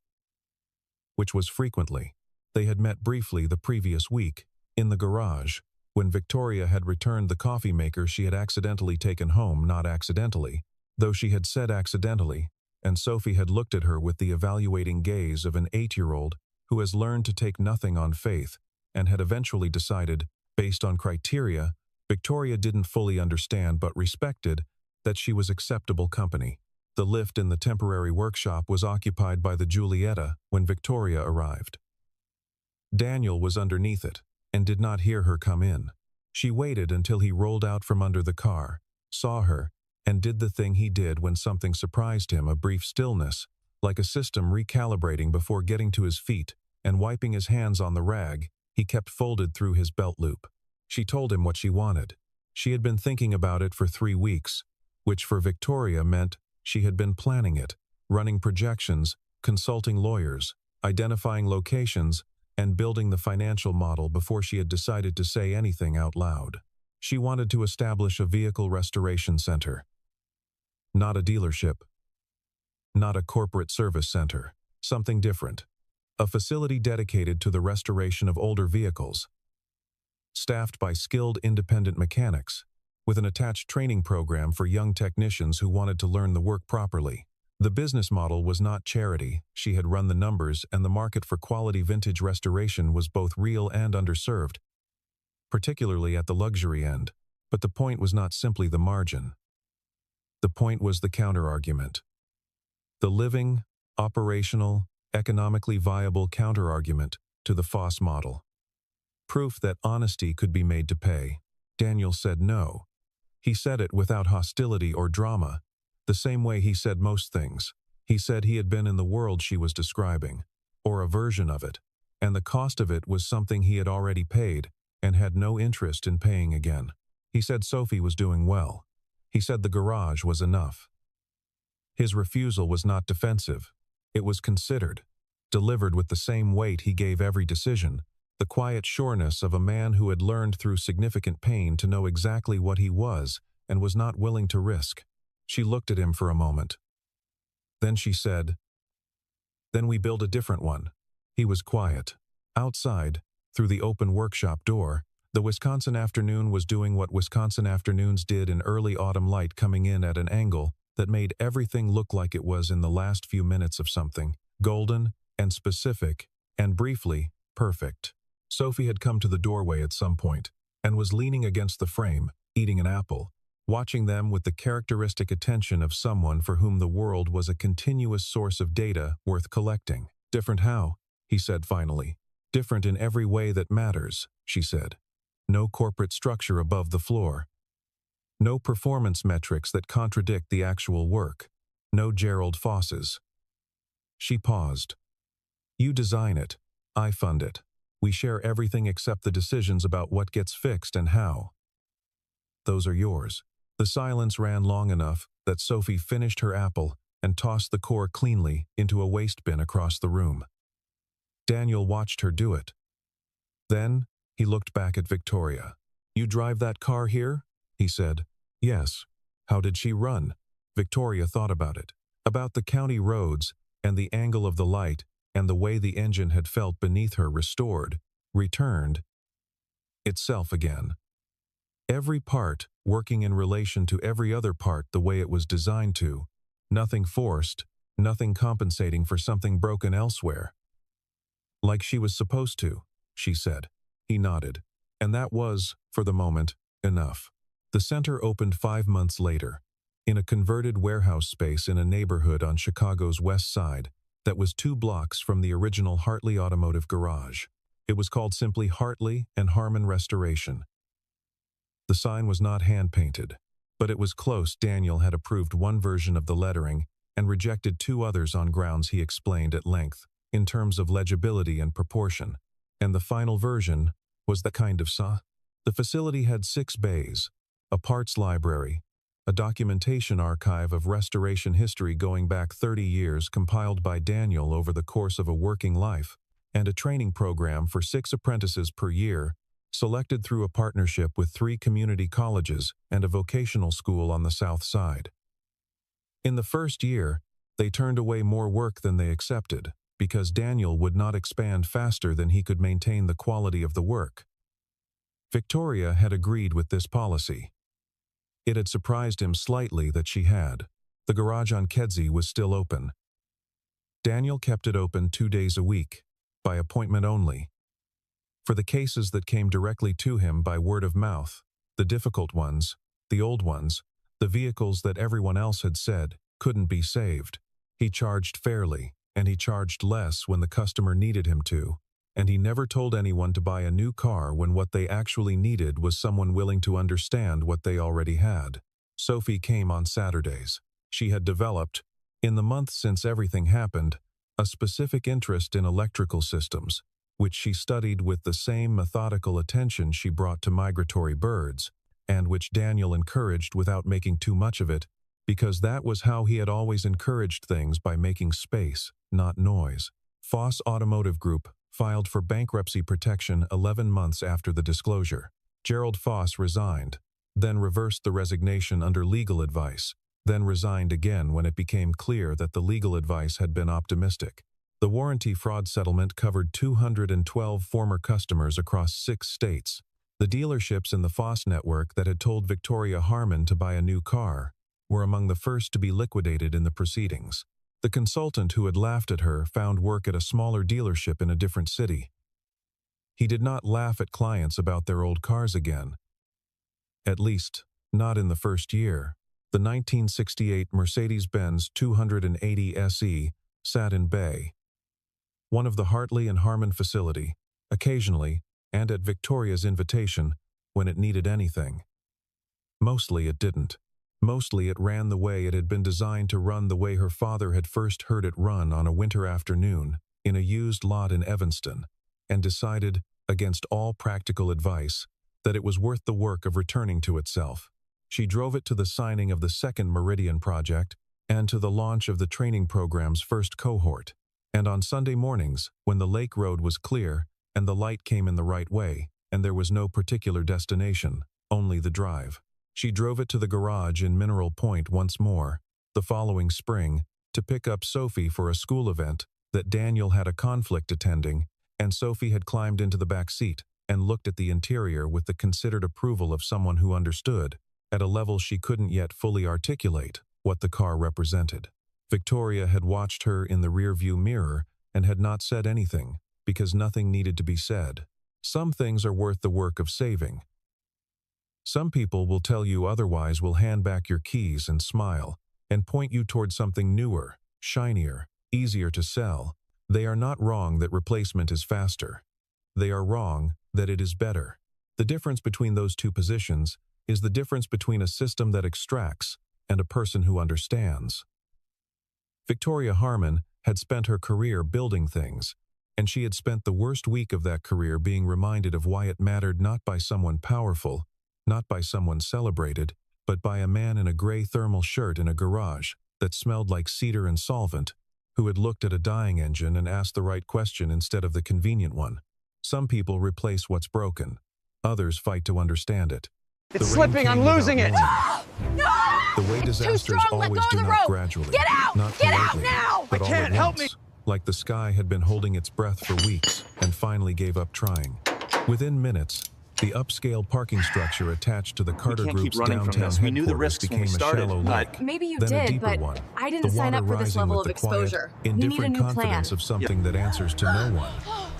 Which was frequently. They had met briefly the previous week, in the garage, when Victoria had returned the coffee maker she had accidentally taken home, not accidentally, though she had said accidentally, and Sophie had looked at her with the evaluating gaze of an 8-year-old who has learned to take nothing on faith and had eventually decided, based on criteria Victoria didn't fully understand but respected, that she was acceptable company. The lift in the temporary workshop was occupied by the Giulietta when Victoria arrived. Daniel was underneath it and did not hear her come in. She waited until he rolled out from under the car, saw her, and did the thing he did when something surprised him, a brief stillness, like a system recalibrating before getting to his feet and wiping his hands on the rag he kept folded through his belt loop. She told him what she wanted. She had been thinking about it for 3 weeks, which for Victoria meant she had been planning it, running projections, consulting lawyers, identifying locations, and building the financial model before she had decided to say anything out loud. She wanted to establish a vehicle restoration center. Not a dealership. Not a corporate service center. Something different. A facility dedicated to the restoration of older vehicles, staffed by skilled independent mechanics, with an attached training program for young technicians who wanted to learn the work properly. The business model was not charity. She had run the numbers, and the market for quality vintage restoration was both real and underserved, particularly at the luxury end. But the point was not simply the margin. The point was the counterargument. The living, operational, economically viable counterargument to the Foss model. Proof that honesty could be made to pay. Daniel said no. He said it without hostility or drama, the same way he said most things. He said he had been in the world she was describing, or a version of it, and the cost of it was something he had already paid and had no interest in paying again. He said Sophie was doing well. He said the garage was enough. His refusal was not defensive. It was considered, delivered with the same weight he gave every decision, the quiet sureness of a man who had learned through significant pain to know exactly what he was and was not willing to risk. She looked at him for a moment. Then she said, "Then we build a different one." He was quiet. Outside, through the open workshop door, the Wisconsin afternoon was doing what Wisconsin afternoons did in early autumn light, coming in at an angle that made everything look like it was in the last few minutes of something, golden and specific and briefly perfect. Sophie had come to the doorway at some point and was leaning against the frame, eating an apple, watching them with the characteristic attention of someone for whom the world was a continuous source of data worth collecting. "Different how?" he said finally. "Different in every way that matters," she said. "No corporate structure above the floor. No performance metrics that contradict the actual work. No Gerald Fosses." She paused. "You design it. I fund it. We share everything except the decisions about what gets fixed and how. Those are yours." The silence ran long enough that Sophie finished her apple and tossed the core cleanly into a waste bin across the room. Daniel watched her do it. Then he looked back at Victoria. "You drive that car here?" he said. "Yes." "How did she run?" Victoria thought about it. About the county roads and the angle of the light and the way the engine had felt beneath her, returned itself again. Every part working in relation to every other part the way it was designed to. Nothing forced, nothing compensating for something broken elsewhere. "Like she was supposed to," she said. He nodded. And that was, for the moment, enough. The center opened 5 months later, in a converted warehouse space in a neighborhood on Chicago's west side that was 2 blocks from the original Hartley Automotive Garage. It was called simply Hartley and Harmon Restoration. The sign was not hand-painted, but it was close. Daniel had approved one version of the lettering and rejected 2 others on grounds he explained at length, in terms of legibility and proportion. And the final version was the kind of saw. The facility had 6 bays, a parts library, a documentation archive of restoration history going back 30 years compiled by Daniel over the course of a working life, and a training program for 6 apprentices per year, selected through a partnership with 3 community colleges and a vocational school on the South Side. In the first year, they turned away more work than they accepted. because Daniel would not expand faster than he could maintain the quality of the work. Victoria had agreed with this policy. It had surprised him slightly that she had. The garage on Kedzie was still open. Daniel kept it open 2 days a week, by appointment only. For the cases that came directly to him by word of mouth, the difficult ones, the old ones, the vehicles that everyone else had said couldn't be saved, he charged fairly, and he charged less when the customer needed him to, and he never told anyone to buy a new car when what they actually needed was someone willing to understand what they already had. Sophie came on Saturdays. She had developed, in the month since everything happened, a specific interest in electrical systems, which she studied with the same methodical attention she brought to migratory birds, and which Daniel encouraged without making too much of it, because that was how he had always encouraged things, by making space, not noise. Foss Automotive Group filed for bankruptcy protection 11 months after the disclosure. Gerald Foss resigned, then reversed the resignation under legal advice, then resigned again when it became clear that the legal advice had been optimistic. The warranty fraud settlement covered 212 former customers across 6 states. The dealerships in the Foss network that had told Victoria Harmon to buy a new car were among the first to be liquidated in the proceedings. The consultant who had laughed at her found work at a smaller dealership in a different city. He did not laugh at clients about their old cars again. At least, not in the first year. The 1968 Mercedes-Benz 280 SE sat in Bay, one of the Hartley and Harmon facility, occasionally, and at Victoria's invitation, when it needed anything. Mostly it didn't. Mostly it ran the way it had been designed to run, the way her father had first heard it run on a winter afternoon in a used lot in Evanston, and decided, against all practical advice, that it was worth the work of returning to itself. She drove it to the signing of the second Meridian project and to the launch of the training program's first cohort. And on Sunday mornings, when the lake road was clear and the light came in the right way, and there was no particular destination, only the drive, she drove it to the garage in Mineral Point once more, the following spring, to pick up Sophie for a school event that Daniel had a conflict attending, and Sophie had climbed into the back seat and looked at the interior with the considered approval of someone who understood, at a level she couldn't yet fully articulate, what the car represented. Victoria had watched her in the rearview mirror and had not said anything, because nothing needed to be said. Some things are worth the work of saving. Some people will tell you otherwise, will hand back your keys and smile, and point you toward something newer, shinier, easier to sell. They are not wrong that replacement is faster. They are wrong that it is better. The difference between those two positions is the difference between a system that extracts and a person who understands. Victoria Harmon had spent her career building things, and she had spent the worst week of that career being reminded of why it mattered, not by someone powerful, not by someone celebrated, but by a man in a gray thermal shirt in a garage that smelled like cedar and solvent, who had looked at a dying engine and asked the right question instead of the convenient one. Some people replace what's broken. Others fight to understand it. It's slipping, I'm losing it! No! The way disasters always do not gradually, Get out! not Get out politely, now! but I all can't, at help once, like the sky had been holding its breath for weeks and finally gave up trying. Within minutes, the upscale parking structure attached to the Carter Group's downtown We knew the headquarters risks when became we a started, shallow but lake, Maybe you then a did, deeper but one. I didn't The sign water up for this rising level with of the quiet, exposure. We need a indifferent new confidence plan. of something that answers to no one.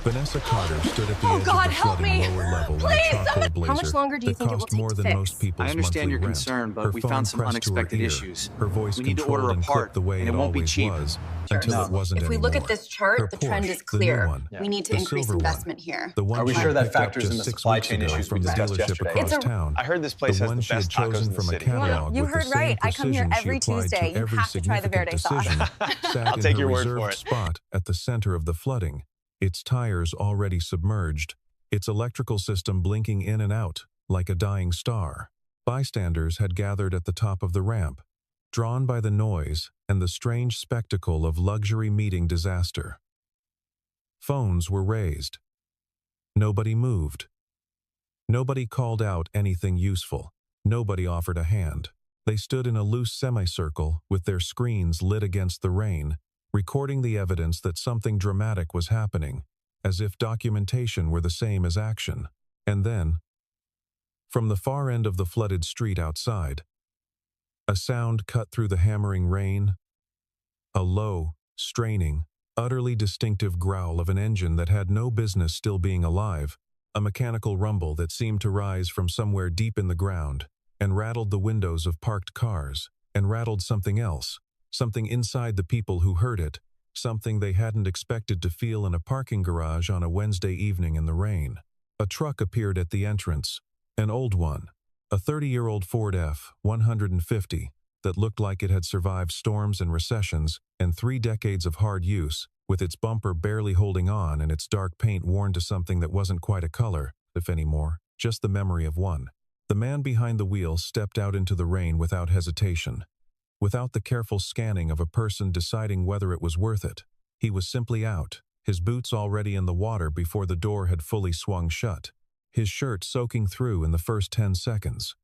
Vanessa Carter stood at the Oh edge God, of the help flooding me! lower level in a Please, charcoal somebody- blazer How much longer do you that think it will cost take more to than fix? most people's I understand monthly your rent. concern, but Her we phone found some pressed to her unexpected ear. issues. Her voice We need to controlled order a and part, clipped the way and it it won't be always cheap. was, Cheers. until it wasn't If we anymore. look at this chart, Her the trend Porsche, is the new clear. one, We need to the increase silver one. investment here. The one Are we she sure that picked up factors in just the 6 supply weeks chain ago issues from we the discussed dealership yesterday? across It's a- town. I heard this place The has one the she had best tacos chosen in the from a city. catalog You with the heard same right. I come here precision she every applied Tuesday. to You every have to try the significant Verde sauce. decision, sat I'll in take her your word for reserved it. spot at the center of the flooding, its tires already submerged, its electrical system blinking in and out like a dying star. Bystanders had gathered at the top of the ramp, drawn by the noise and the strange spectacle of luxury meeting disaster. Phones were raised. Nobody moved. Nobody called out anything useful. Nobody offered a hand. They stood in a loose semicircle with their screens lit against the rain, recording the evidence that something dramatic was happening, as if documentation were the same as action. And then, from the far end of the flooded street outside, a sound cut through the hammering rain, a low, straining, utterly distinctive growl of an engine that had no business still being alive, a mechanical rumble that seemed to rise from somewhere deep in the ground, and rattled the windows of parked cars, and rattled something else, something inside the people who heard it, something they hadn't expected to feel in a parking garage on a Wednesday evening in the rain. A truck appeared at the entrance, an old one, a 30-year-old Ford F-150 that looked like it had survived storms and recessions and 3 decades of hard use, with its bumper barely holding on and its dark paint worn to something that wasn't quite a color, if any more, just the memory of one. The man behind the wheel stepped out into the rain without hesitation, without the careful scanning of a person deciding whether it was worth it. He was simply out, his boots already in the water before the door had fully swung shut, his shirt soaking through in the first 10 seconds.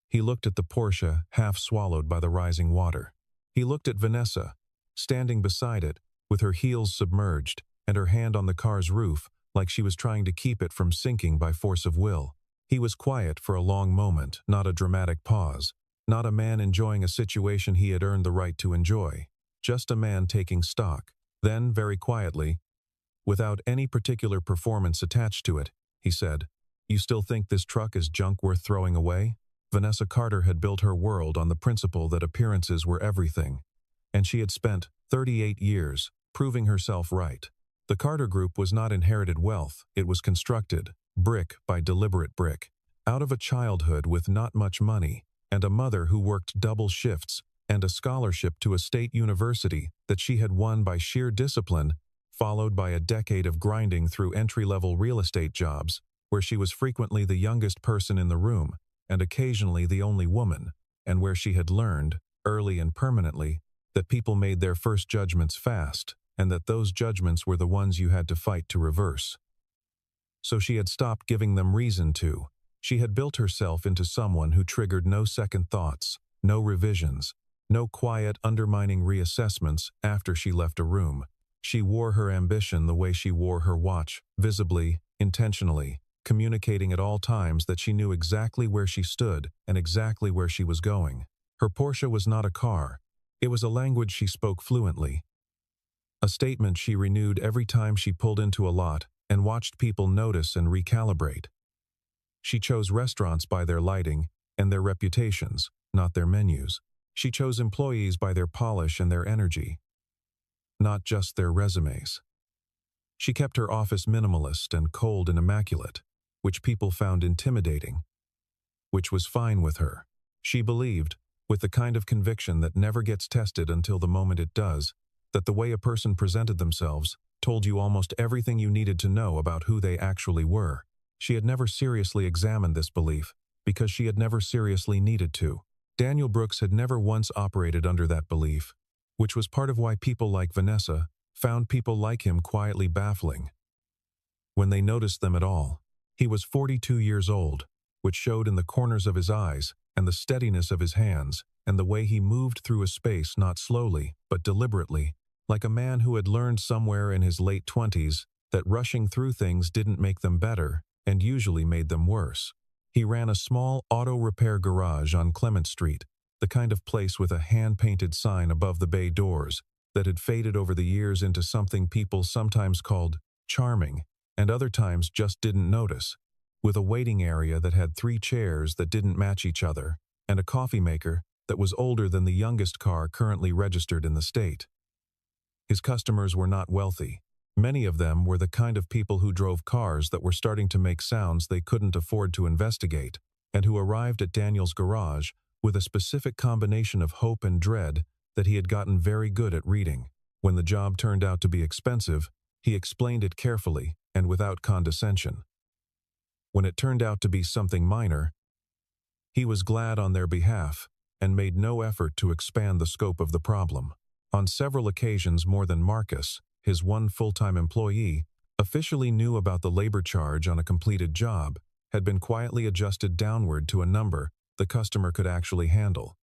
He looked at the Porsche, half swallowed by the rising water. He looked at Vanessa, standing beside it, with her heels submerged and her hand on the car's roof, like she was trying to keep it from sinking by force of will. He was quiet for a long moment, not a dramatic pause, not a man enjoying a situation he had earned the right to enjoy, just a man taking stock. Then, very quietly, without any particular performance attached to it, he said, "You still think this truck is junk worth throwing away?" Vanessa Carter had built her world on the principle that appearances were everything, and she had spent 38 years proving herself right. The Carter Group was not inherited wealth, it was constructed, brick by deliberate brick, out of a childhood with not much money, and a mother who worked double shifts, and a scholarship to a state university that she had won by sheer discipline, followed by a decade of grinding through entry-level real estate jobs, where she was frequently the youngest person in the room, and occasionally the only woman, and where she had learned, early and permanently, that people made their first judgments fast, and that those judgments were the ones you had to fight to reverse. So she had stopped giving them reason to. She had built herself into someone who triggered no second thoughts, no revisions, no quiet, undermining reassessments after she left a room. She wore her ambition the way she wore her watch, visibly, intentionally, communicating at all times that she knew exactly where she stood and exactly where she was going. Her Porsche was not a car. It was a language she spoke fluently. A statement she renewed every time she pulled into a lot and watched people notice and recalibrate. She chose restaurants by their lighting and their reputations, not their menus. She chose employees by their polish and their energy, not just their resumes. She kept her office minimalist and cold and immaculate, which people found intimidating, which was fine with her. She believed, with the kind of conviction that never gets tested until the moment it does, that the way a person presented themselves told you almost everything you needed to know about who they actually were. She had never seriously examined this belief, because she had never seriously needed to. Daniel Brooks had never once operated under that belief, which was part of why people like Vanessa found people like him quietly baffling, when they noticed them at all. He was 42 years old, which showed in the corners of his eyes and the steadiness of his hands and the way he moved through a space not slowly, but deliberately, like a man who had learned somewhere in his late 20s that rushing through things didn't make them better and usually made them worse. He ran a small auto repair garage on Clement Street, the kind of place with a hand-painted sign above the bay doors that had faded over the years into something people sometimes called charming and other times just didn't notice, with a waiting area that had 3 chairs that didn't match each other and a coffee maker that was older than the youngest car currently registered in the state. His customers were not wealthy. Many of them were the kind of people who drove cars that were starting to make sounds they couldn't afford to investigate, and who arrived at Daniel's garage with a specific combination of hope and dread that he had gotten very good at reading. When the job turned out to be expensive, he explained it carefully and without condescension. When it turned out to be something minor, he was glad on their behalf and made no effort to expand the scope of the problem. On several occasions more than Marcus, his one full-time employee, officially knew about the labor charge on a completed job, had been quietly adjusted downward to a number the customer could actually handle.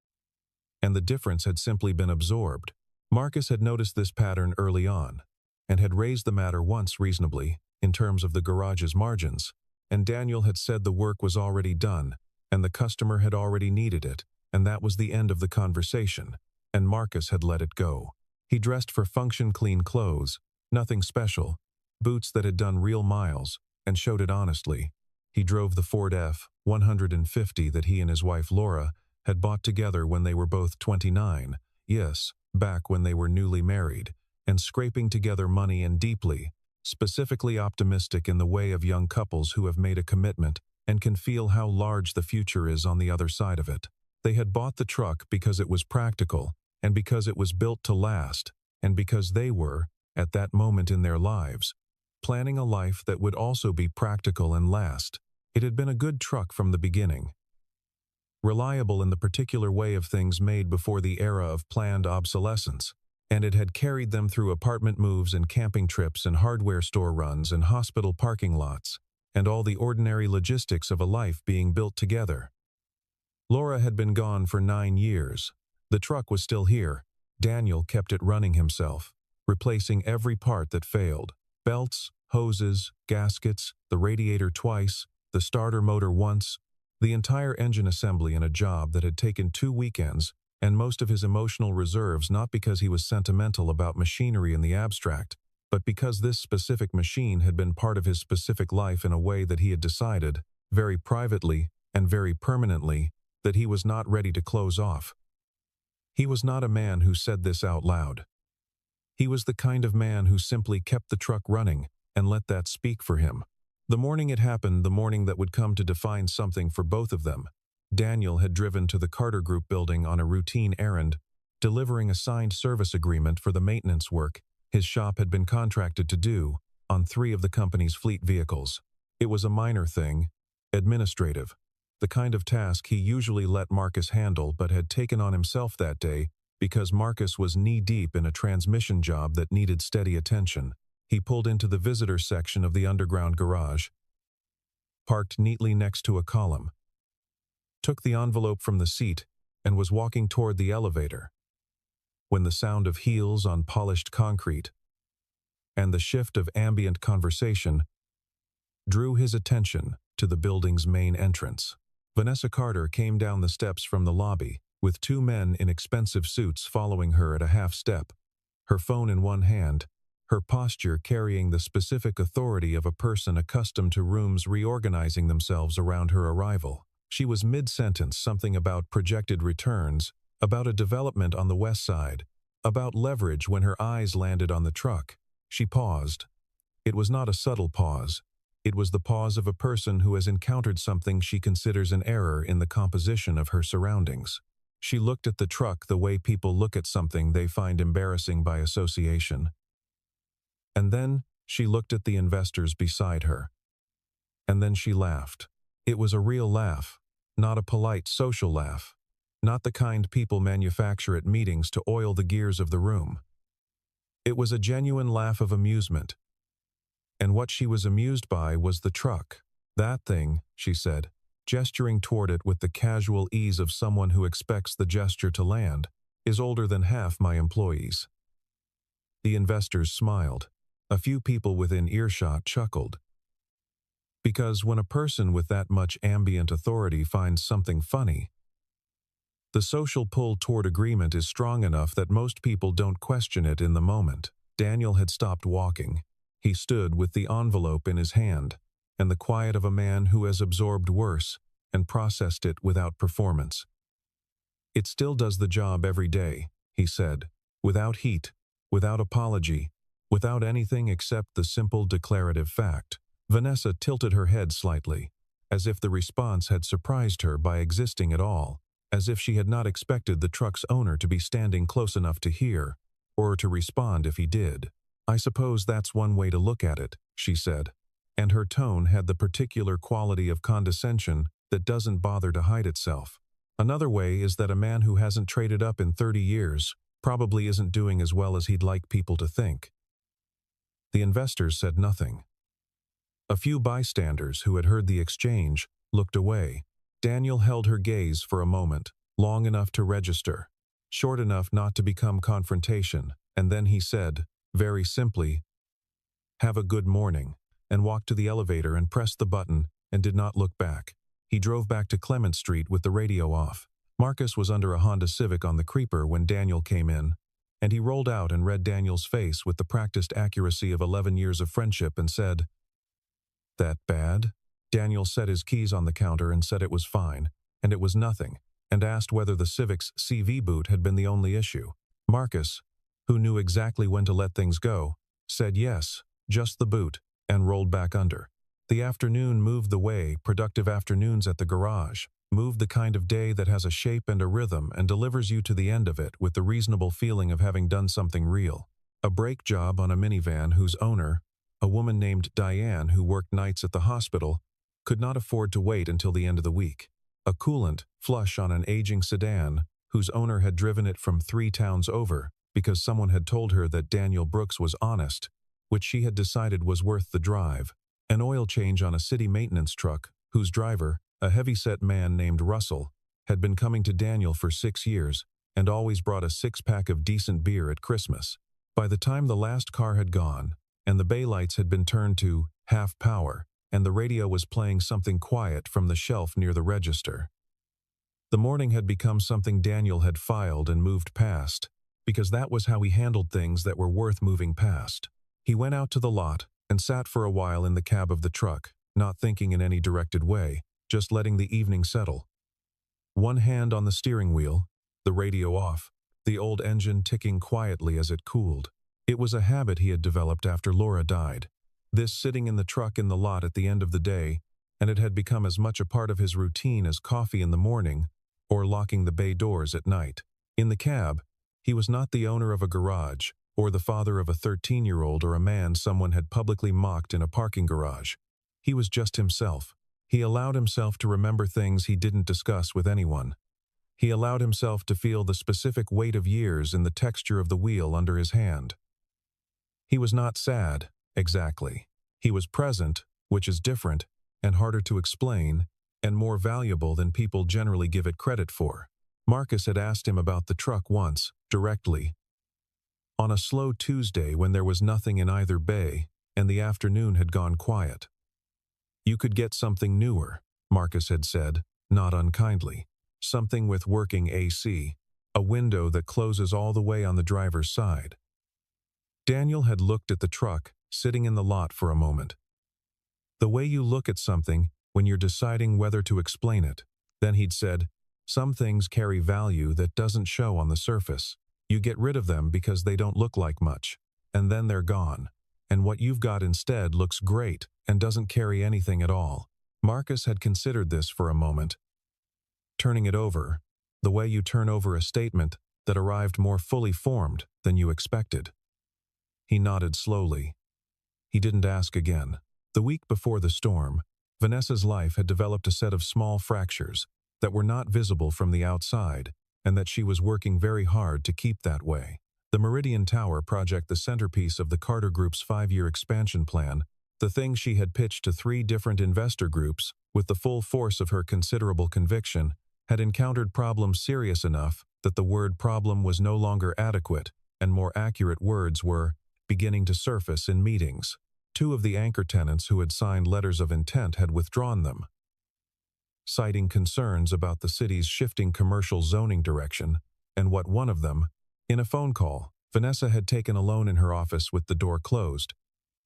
And the difference had simply been absorbed. Marcus had noticed this pattern early on, and had raised the matter once reasonably, in terms of the garage's margins, and Daniel had said the work was already done, and the customer had already needed it, and that was the end of the conversation, and Marcus had let it go. He dressed for function-clean clothes, nothing special, boots that had done real miles, and showed it honestly. He drove the Ford F-150 that he and his wife Laura had bought together when they were both 29, yes, back when they were newly married, and scraping together money and deeply, specifically optimistic in the way of young couples who have made a commitment and can feel how large the future is on the other side of it. They had bought the truck because it was practical, and because it was built to last, and because they were, at that moment in their lives, planning a life that would also be practical and last. It had been a good truck from the beginning. Reliable in the particular way of things made before the era of planned obsolescence, and it had carried them through apartment moves and camping trips and hardware store runs and hospital parking lots, and all the ordinary logistics of a life being built together. Laura had been gone for 9 years. The truck was still here. Daniel kept it running himself, replacing every part that failed. Belts, hoses, gaskets, the radiator twice, the starter motor once, the entire engine assembly in a job that had taken 2 weekends and most of his emotional reserves, not because he was sentimental about machinery in the abstract, but because this specific machine had been part of his specific life in a way that he had decided, very privately and very permanently, that he was not ready to close off. He was not a man who said this out loud. He was the kind of man who simply kept the truck running and let that speak for him. The morning it happened, the morning that would come to define something for both of them, Daniel had driven to the Carter Group building on a routine errand, delivering a signed service agreement for the maintenance work his shop had been contracted to do on 3 of the company's fleet vehicles. It was a minor thing, administrative, the kind of task he usually let Marcus handle but had taken on himself that day because Marcus was knee-deep in a transmission job that needed steady attention. He pulled into the visitor section of the underground garage, parked neatly next to a column, took the envelope from the seat, and was walking toward the elevator, when the sound of heels on polished concrete and the shift of ambient conversation drew his attention to the building's main entrance. Vanessa Carter came down the steps from the lobby, with 2 men in expensive suits following her at a half-step, her phone in one hand, her posture carrying the specific authority of a person accustomed to rooms reorganizing themselves around her arrival. She was mid-sentence, something about projected returns, about a development on the west side, about leverage when her eyes landed on the truck. She paused. It was not a subtle pause. It was the pause of a person who has encountered something she considers an error in the composition of her surroundings. She looked at the truck the way people look at something they find embarrassing by association. And then she looked at the investors beside her. And then she laughed. It was a real laugh, not a polite social laugh, not the kind people manufacture at meetings to oil the gears of the room. It was a genuine laugh of amusement. And what she was amused by was the truck. That thing, she said, gesturing toward it with the casual ease of someone who expects the gesture to land, is older than half my employees. The investors smiled. A few people within earshot chuckled. Because when a person with that much ambient authority finds something funny, the social pull toward agreement is strong enough that most people don't question it in the moment. Daniel had stopped walking. He stood with the envelope in his hand, and the quiet of a man who has absorbed worse and processed it without performance. It still does the job every day, he said, without heat, without apology, without anything except the simple declarative fact. Vanessa tilted her head slightly, as if the response had surprised her by existing at all, as if she had not expected the truck's owner to be standing close enough to hear, or to respond if he did. I suppose that's one way to look at it, she said, and her tone had the particular quality of condescension that doesn't bother to hide itself. Another way is that a man who hasn't traded up in 30 years probably isn't doing as well as he'd like people to think. The investors said nothing. A few bystanders who had heard the exchange looked away. Daniel held her gaze for a moment, long enough to register. short enough not to become confrontation, and then he said, very simply, "Have a good morning," and walked to the elevator and pressed the button and did not look back. He drove back to Clement Street with the radio off. Marcus was under a Honda Civic on the creeper when Daniel came in, and he rolled out and read Daniel's face with the practiced accuracy of 11 years of friendship and said, "That bad?" Daniel set his keys on the counter and said it was fine, and it was nothing, and asked whether the Civic's CV boot had been the only issue. Marcus, who knew exactly when to let things go, said yes, just the boot, and rolled back under. The afternoon moved the way productive afternoons at the garage, moved the kind of day that has a shape and a rhythm and delivers you to the end of it with the reasonable feeling of having done something real. A brake job on a minivan whose owner, a woman named Diane who worked nights at the hospital, could not afford to wait until the end of the week. A coolant flush on an aging sedan whose owner had driven it from 3 towns over because someone had told her that Daniel Brooks was honest, which she had decided was worth the drive. An oil change on a city maintenance truck whose driver, a heavy-set man named Russell, had been coming to Daniel for 6 years and always brought a 6-pack of decent beer at Christmas. By the time the last car had gone and the bay lights had been turned to half power and the radio was playing something quiet from the shelf near the register, the morning had become something Daniel had filed and moved past, because that was how he handled things that were worth moving past. He went out to the lot and sat for a while in the cab of the truck, not thinking in any directed way, just letting the evening settle. One hand on the steering wheel, the radio off, the old engine ticking quietly as it cooled. It was a habit he had developed after Laura died. This sitting in the truck in the lot at the end of the day, and it had become as much a part of his routine as coffee in the morning or locking the bay doors at night. In the cab, he was not the owner of a garage or the father of a 13-year-old or a man someone had publicly mocked in a parking garage. He was just himself. He allowed himself to remember things he didn't discuss with anyone. He allowed himself to feel the specific weight of years in the texture of the wheel under his hand. He was not sad, exactly. He was present, which is different, and harder to explain, and more valuable than people generally give it credit for. Marcus had asked him about the truck once, directly, on a slow Tuesday when there was nothing in either bay, and the afternoon had gone quiet. "You could get something newer," Marcus had said, not unkindly. "Something with working AC, a window that closes all the way on the driver's side." Daniel had looked at the truck, sitting in the lot for a moment. The way you look at something when you're deciding whether to explain it. Then he'd said, "Some things carry value that doesn't show on the surface. You get rid of them because they don't look like much, and then they're gone. And what you've got instead looks great and doesn't carry anything at all." Marcus had considered this for a moment. Turning it over, the way you turn over a statement that arrived more fully formed than you expected. He nodded slowly. He didn't ask again. The week before the storm, Vanessa's life had developed a set of small fractures that were not visible from the outside, and that she was working very hard to keep that way. The Meridian Tower project, the centerpiece of the Carter Group's 5-year expansion plan, the thing she had pitched to 3 different investor groups with the full force of her considerable conviction, had encountered problems serious enough that the word problem was no longer adequate, and more accurate words were beginning to surface in meetings. 2 of the anchor tenants who had signed letters of intent had withdrawn them, citing concerns about the city's shifting commercial zoning direction, and what one of them, in a phone call Vanessa had taken alone in her office with the door closed,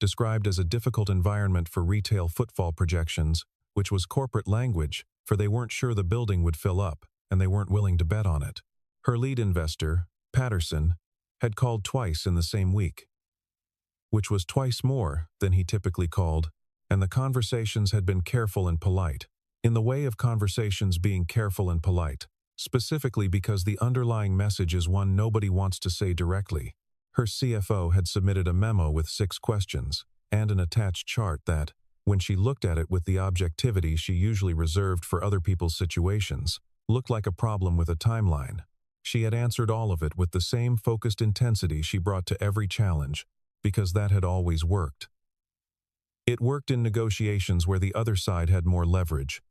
described as a difficult environment for retail footfall projections, which was corporate language, for they weren't sure the building would fill up, and they weren't willing to bet on it. Her lead investor, Patterson, had called twice in the same week, which was twice more than he typically called, and the conversations had been careful and polite. In the way of conversations being careful and polite, specifically because the underlying message is one nobody wants to say directly. Her CFO had submitted a memo with 6 questions, and an attached chart that, when she looked at it with the objectivity she usually reserved for other people's situations, looked like a problem with a timeline. She had answered all of it with the same focused intensity she brought to every challenge, because that had always worked. It worked in negotiations where the other side had more leverage.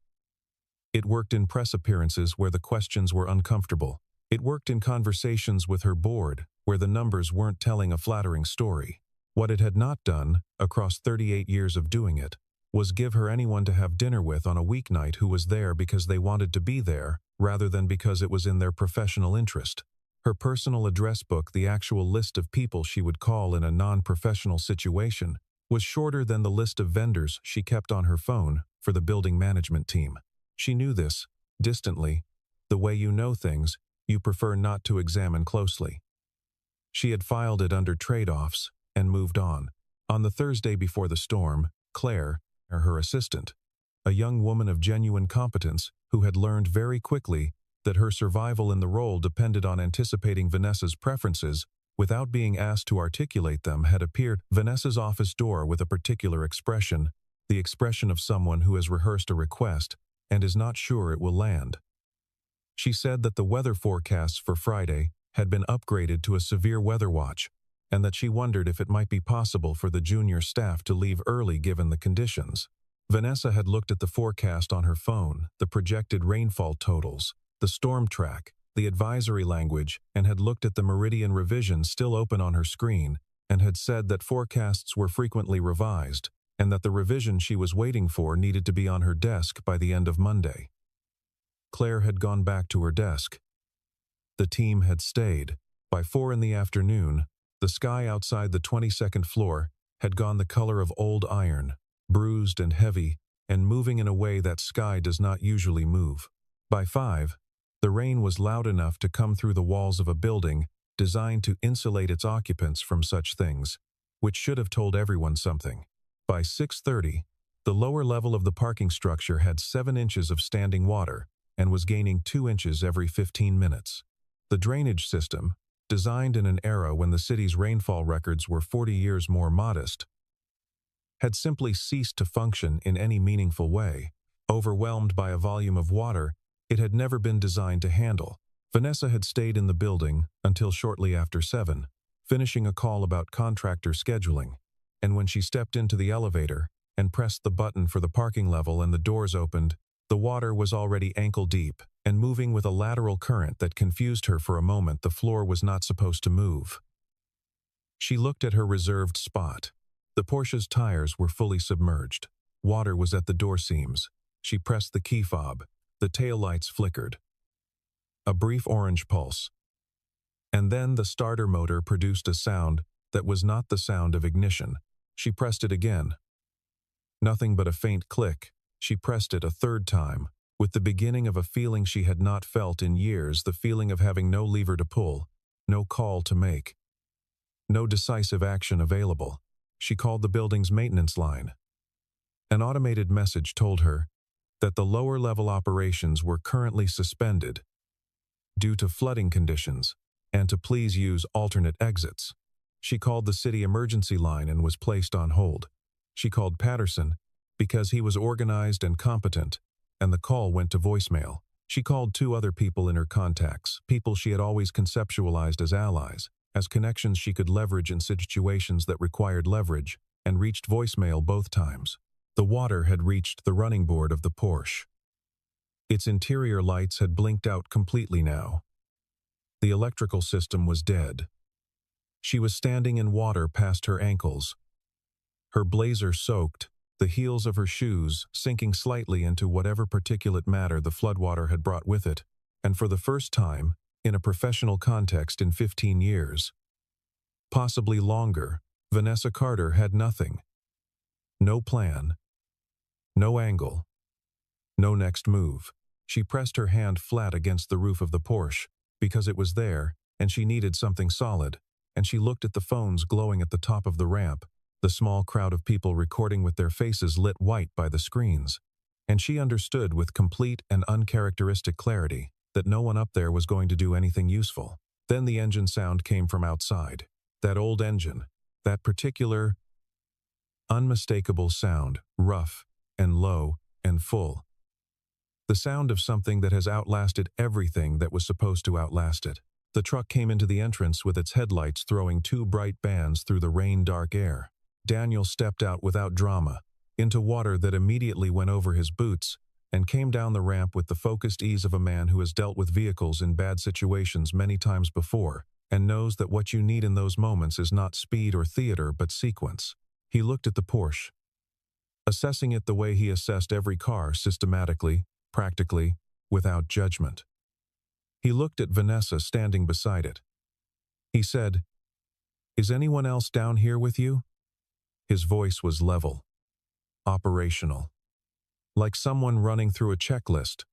It worked in press appearances where the questions were uncomfortable. It worked in conversations with her board, where the numbers weren't telling a flattering story. What it had not done, across 38 years of doing it, was give her anyone to have dinner with on a weeknight who was there because they wanted to be there, rather than because it was in their professional interest. Her personal address book, the actual list of people she would call in a non-professional situation, was shorter than the list of vendors she kept on her phone for the building management team. She knew this, distantly, the way you know things you prefer not to examine closely. She had filed it under trade-offs and moved on. On the Thursday before the storm, Claire, her assistant, a young woman of genuine competence who had learned very quickly that her survival in the role depended on anticipating Vanessa's preferences without being asked to articulate them, had appeared at Vanessa's office door with a particular expression, the expression of someone who has rehearsed a request and is not sure it will land. She said that the weather forecasts for Friday had been upgraded to a severe weather watch, and that she wondered if it might be possible for the junior staff to leave early given the conditions. Vanessa had looked at the forecast on her phone, the projected rainfall totals, the storm track, the advisory language, and had looked at the Meridian revision still open on her screen, and had said that forecasts were frequently revised, and that the revision she was waiting for needed to be on her desk by the end of Monday. Claire had gone back to her desk. The team had stayed. By 4 in the afternoon, the sky outside the 22nd floor had gone the color of old iron, bruised and heavy, and moving in a way that sky does not usually move. By 5, the rain was loud enough to come through the walls of a building designed to insulate its occupants from such things, which should have told everyone something. By 6:30, the lower level of the parking structure had 7 inches of standing water and was gaining 2 inches every 15 minutes. The drainage system, designed in an era when the city's rainfall records were 40 years more modest, had simply ceased to function in any meaningful way. Overwhelmed by a volume of water it had never been designed to handle. Vanessa had stayed in the building until shortly after 7, finishing a call about contractor scheduling, and when she stepped into the elevator and pressed the button for the parking level and the doors opened, the water was already ankle-deep and moving with a lateral current that confused her for a moment. The floor was not supposed to move. She looked at her reserved spot. The Porsche's tires were fully submerged. Water was at the door seams. She pressed the key fob. The taillights flickered. A brief orange pulse. And then the starter motor produced a sound that was not the sound of ignition. She pressed it again. Nothing but a faint click. She pressed it a third time, with the beginning of a feeling she had not felt in years, the feeling of having no lever to pull, no call to make, no decisive action available. She called the building's maintenance line. An automated message told her that the lower-level operations were currently suspended due to flooding conditions and to please use alternate exits. She called the city emergency line and was placed on hold. She called Patterson because he was organized and competent, and the call went to voicemail. She called 2 other people in her contacts, people she had always conceptualized as allies, as connections she could leverage in situations that required leverage, and reached voicemail both times. The water had reached the running board of the Porsche. Its interior lights had blinked out completely now. The electrical system was dead. She was standing in water past her ankles. Her blazer soaked, the heels of her shoes sinking slightly into whatever particulate matter the floodwater had brought with it, and for the first time, in a professional context in 15 years, possibly longer, Vanessa Carter had nothing. No plan. No angle. No next move. She pressed her hand flat against the roof of the Porsche, because it was there, and she needed something solid, and she looked at the phones glowing at the top of the ramp, the small crowd of people recording with their faces lit white by the screens, and she understood with complete and uncharacteristic clarity that no one up there was going to do anything useful. Then the engine sound came from outside. That old engine, that particular, unmistakable sound, rough and low and full. The sound of something that has outlasted everything that was supposed to outlast it. The truck came into the entrance with its headlights throwing 2 bright bands through the rain-dark air. Daniel stepped out without drama, into water that immediately went over his boots and came down the ramp with the focused ease of a man who has dealt with vehicles in bad situations many times before, and knows that what you need in those moments is not speed or theater but sequence. He looked at the Porsche, assessing it the way he assessed every car, systematically, practically, without judgment. He looked at Vanessa standing beside it. He said, "Is anyone else down here with you?" His voice was level, operational, like someone running through a checklist.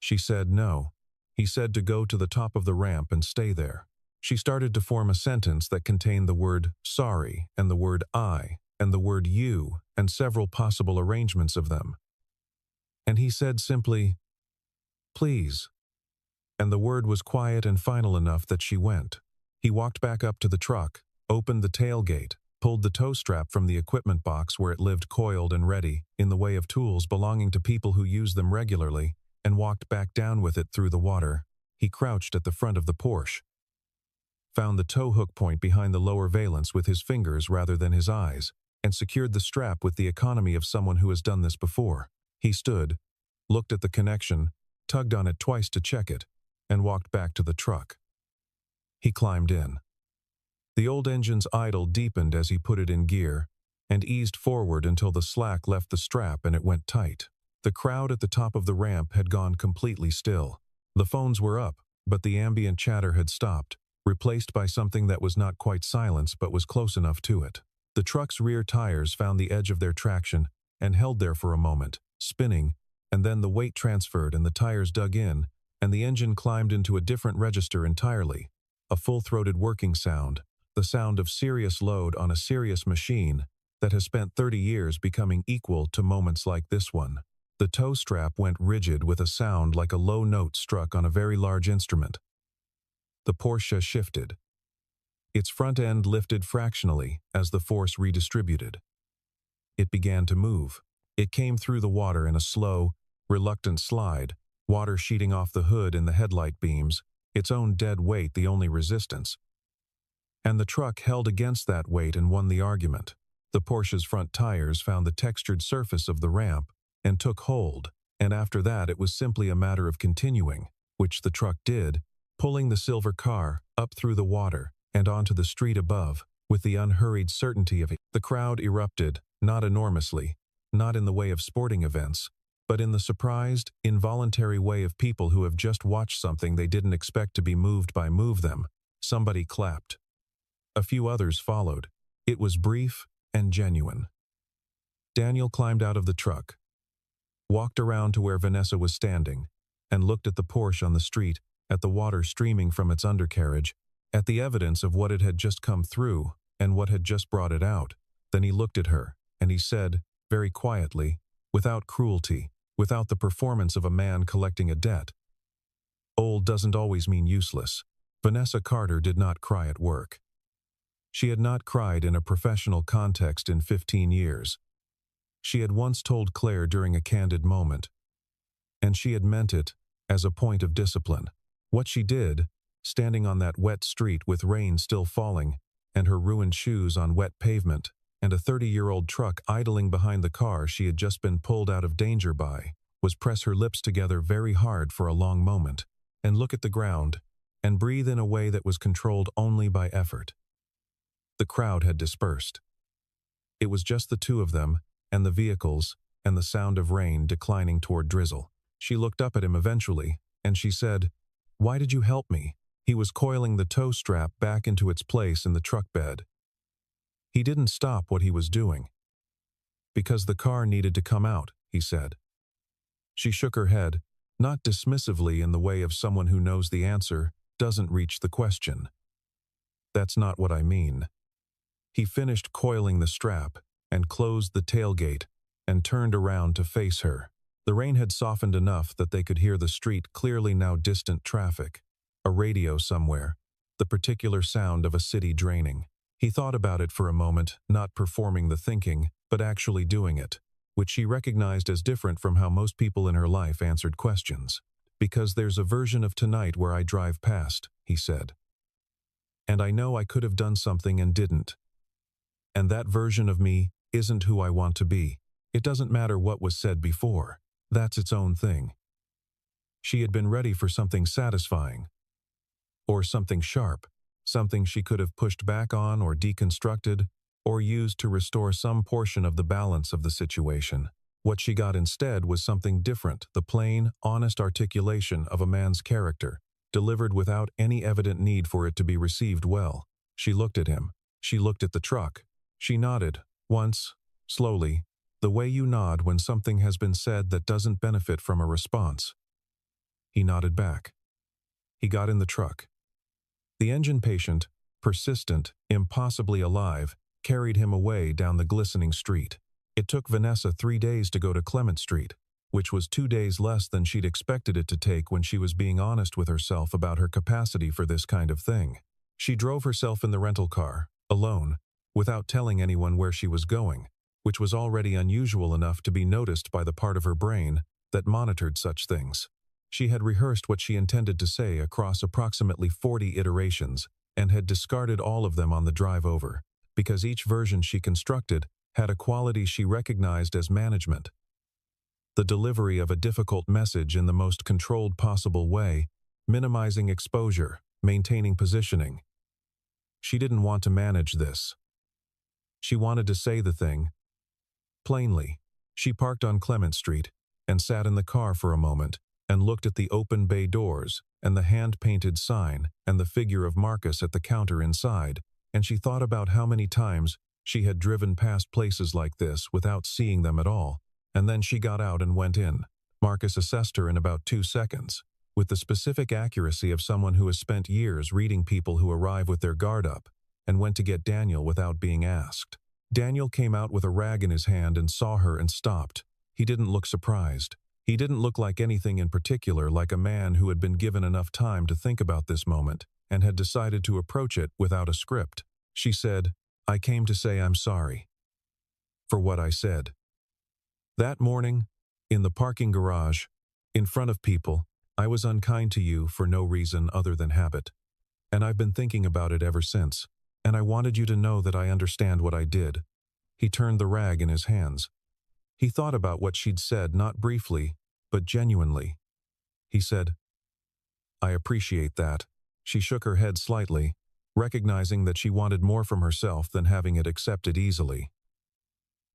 She said no. He said to go to the top of the ramp and stay there. She started to form a sentence that contained the word sorry and the word I and the word you and several possible arrangements of them. And he said simply, "Please." And the word was quiet and final enough that she went. He walked back up to the truck, opened the tailgate, pulled the tow strap from the equipment box where it lived coiled and ready, in the way of tools belonging to people who use them regularly, and walked back down with it through the water. He crouched at the front of the Porsche, found the tow hook point behind the lower valance with his fingers rather than his eyes, and secured the strap with the economy of someone who has done this before. He stood, looked at the connection, tugged on it twice to check it, and walked back to the truck. He climbed in. The old engine's idle deepened as he put it in gear, and eased forward until the slack left the strap and it went tight. The crowd at the top of the ramp had gone completely still. The phones were up, but the ambient chatter had stopped, replaced by something that was not quite silence but was close enough to it. The truck's rear tires found the edge of their traction and held there for a moment, spinning, and then the weight transferred and the tires dug in, and the engine climbed into a different register entirely, a full-throated working sound, the sound of serious load on a serious machine that has spent 30 years becoming equal to moments like this one. The tow strap went rigid with a sound like a low note struck on a very large instrument. The Porsche shifted. Its front end lifted fractionally as the force redistributed. It began to move. It came through the water in a slow, reluctant slide, water sheeting off the hood and the headlight beams, its own dead weight the only resistance. And the truck held against that weight and won the argument. The Porsche's front tires found the textured surface of the ramp and took hold, and after that it was simply a matter of continuing, which the truck did, pulling the silver car up through the water and onto the street above, with the unhurried certainty of it. The crowd erupted, not enormously, not in the way of sporting events, but in the surprised, involuntary way of people who have just watched something they didn't expect to be moved by move them. Somebody clapped. A few others followed. It was brief and genuine. Daniel climbed out of the truck, walked around to where Vanessa was standing, and looked at the Porsche on the street, at the water streaming from its undercarriage, at the evidence of what it had just come through and what had just brought it out. Then he looked at her, and he said, very quietly, without cruelty, without the performance of a man collecting a debt, "Old doesn't always mean useless." Vanessa Carter did not cry at work. She had not cried in a professional context in 15 years. She had once told Claire during a candid moment, and she had meant it as a point of discipline. What she did, standing on that wet street with rain still falling, and her ruined shoes on wet pavement, and a 30-year-old truck idling behind the car she had just been pulled out of danger by, was press her lips together very hard for a long moment, and look at the ground, and breathe in a way that was controlled only by effort. The crowd had dispersed. It was just the two of them, and the vehicles, and the sound of rain declining toward drizzle. She looked up at him eventually, and she said, "Why did you help me?" He was coiling the tow strap back into its place in the truck bed. He didn't stop what he was doing. "Because the car needed to come out," he said. She shook her head, not dismissively in the way of someone who knows the answer doesn't reach the question. "That's not what I mean." He finished coiling the strap and closed the tailgate and turned around to face her. The rain had softened enough that they could hear the street clearly now distant traffic, a radio somewhere, the particular sound of a city draining. He thought about it for a moment, not performing the thinking, but actually doing it, which she recognized as different from how most people in her life answered questions. "Because there's a version of tonight where I drive past," he said. "And I know I could have done something and didn't. And that version of me isn't who I want to be. It doesn't matter what was said before. That's its own thing. She had been ready for something satisfying. Or something sharp, something she could have pushed back on or deconstructed, or used to restore some portion of the balance of the situation. What she got instead was something different, the plain, honest articulation of a man's character, delivered without any evident need for it to be received well. She looked at him. She looked at the truck. She nodded, once, slowly, the way you nod when something has been said that doesn't benefit from a response. He nodded back. He got in the truck. The engine patient, persistent, impossibly alive, carried him away down the glistening street. It took Vanessa 3 days to go to Clement Street, which was 2 days less than she'd expected it to take when she was being honest with herself about her capacity for this kind of thing. She drove herself in the rental car, alone, without telling anyone where she was going, which was already unusual enough to be noticed by the part of her brain that monitored such things. She had rehearsed what she intended to say across approximately 40 iterations and had discarded all of them on the drive over, because each version she constructed had a quality she recognized as management. The delivery of a difficult message in the most controlled possible way, minimizing exposure, maintaining positioning. She didn't want to manage this. She wanted to say the thing. Plainly, she parked on Clement Street and sat in the car for a moment and looked at the open bay doors and the hand-painted sign and the figure of Marcus at the counter inside, and she thought about how many times she had driven past places like this without seeing them at all, and then she got out and went in. Marcus assessed her in about 2 seconds, with the specific accuracy of someone who has spent years reading people who arrive with their guard up, and went to get Daniel without being asked. Daniel came out with a rag in his hand and saw her and stopped. He didn't look surprised. He didn't look like anything in particular, like a man who had been given enough time to think about this moment and had decided to approach it without a script. She said, "I came to say I'm sorry for what I said. That morning, in the parking garage, in front of people, I was unkind to you for no reason other than habit. And I've been thinking about it ever since, and I wanted you to know that I understand what I did." He turned the rag in his hands. He thought about what she'd said, not briefly, but genuinely. He said, "I appreciate that." She shook her head slightly, recognizing that she wanted more from herself than having it accepted easily.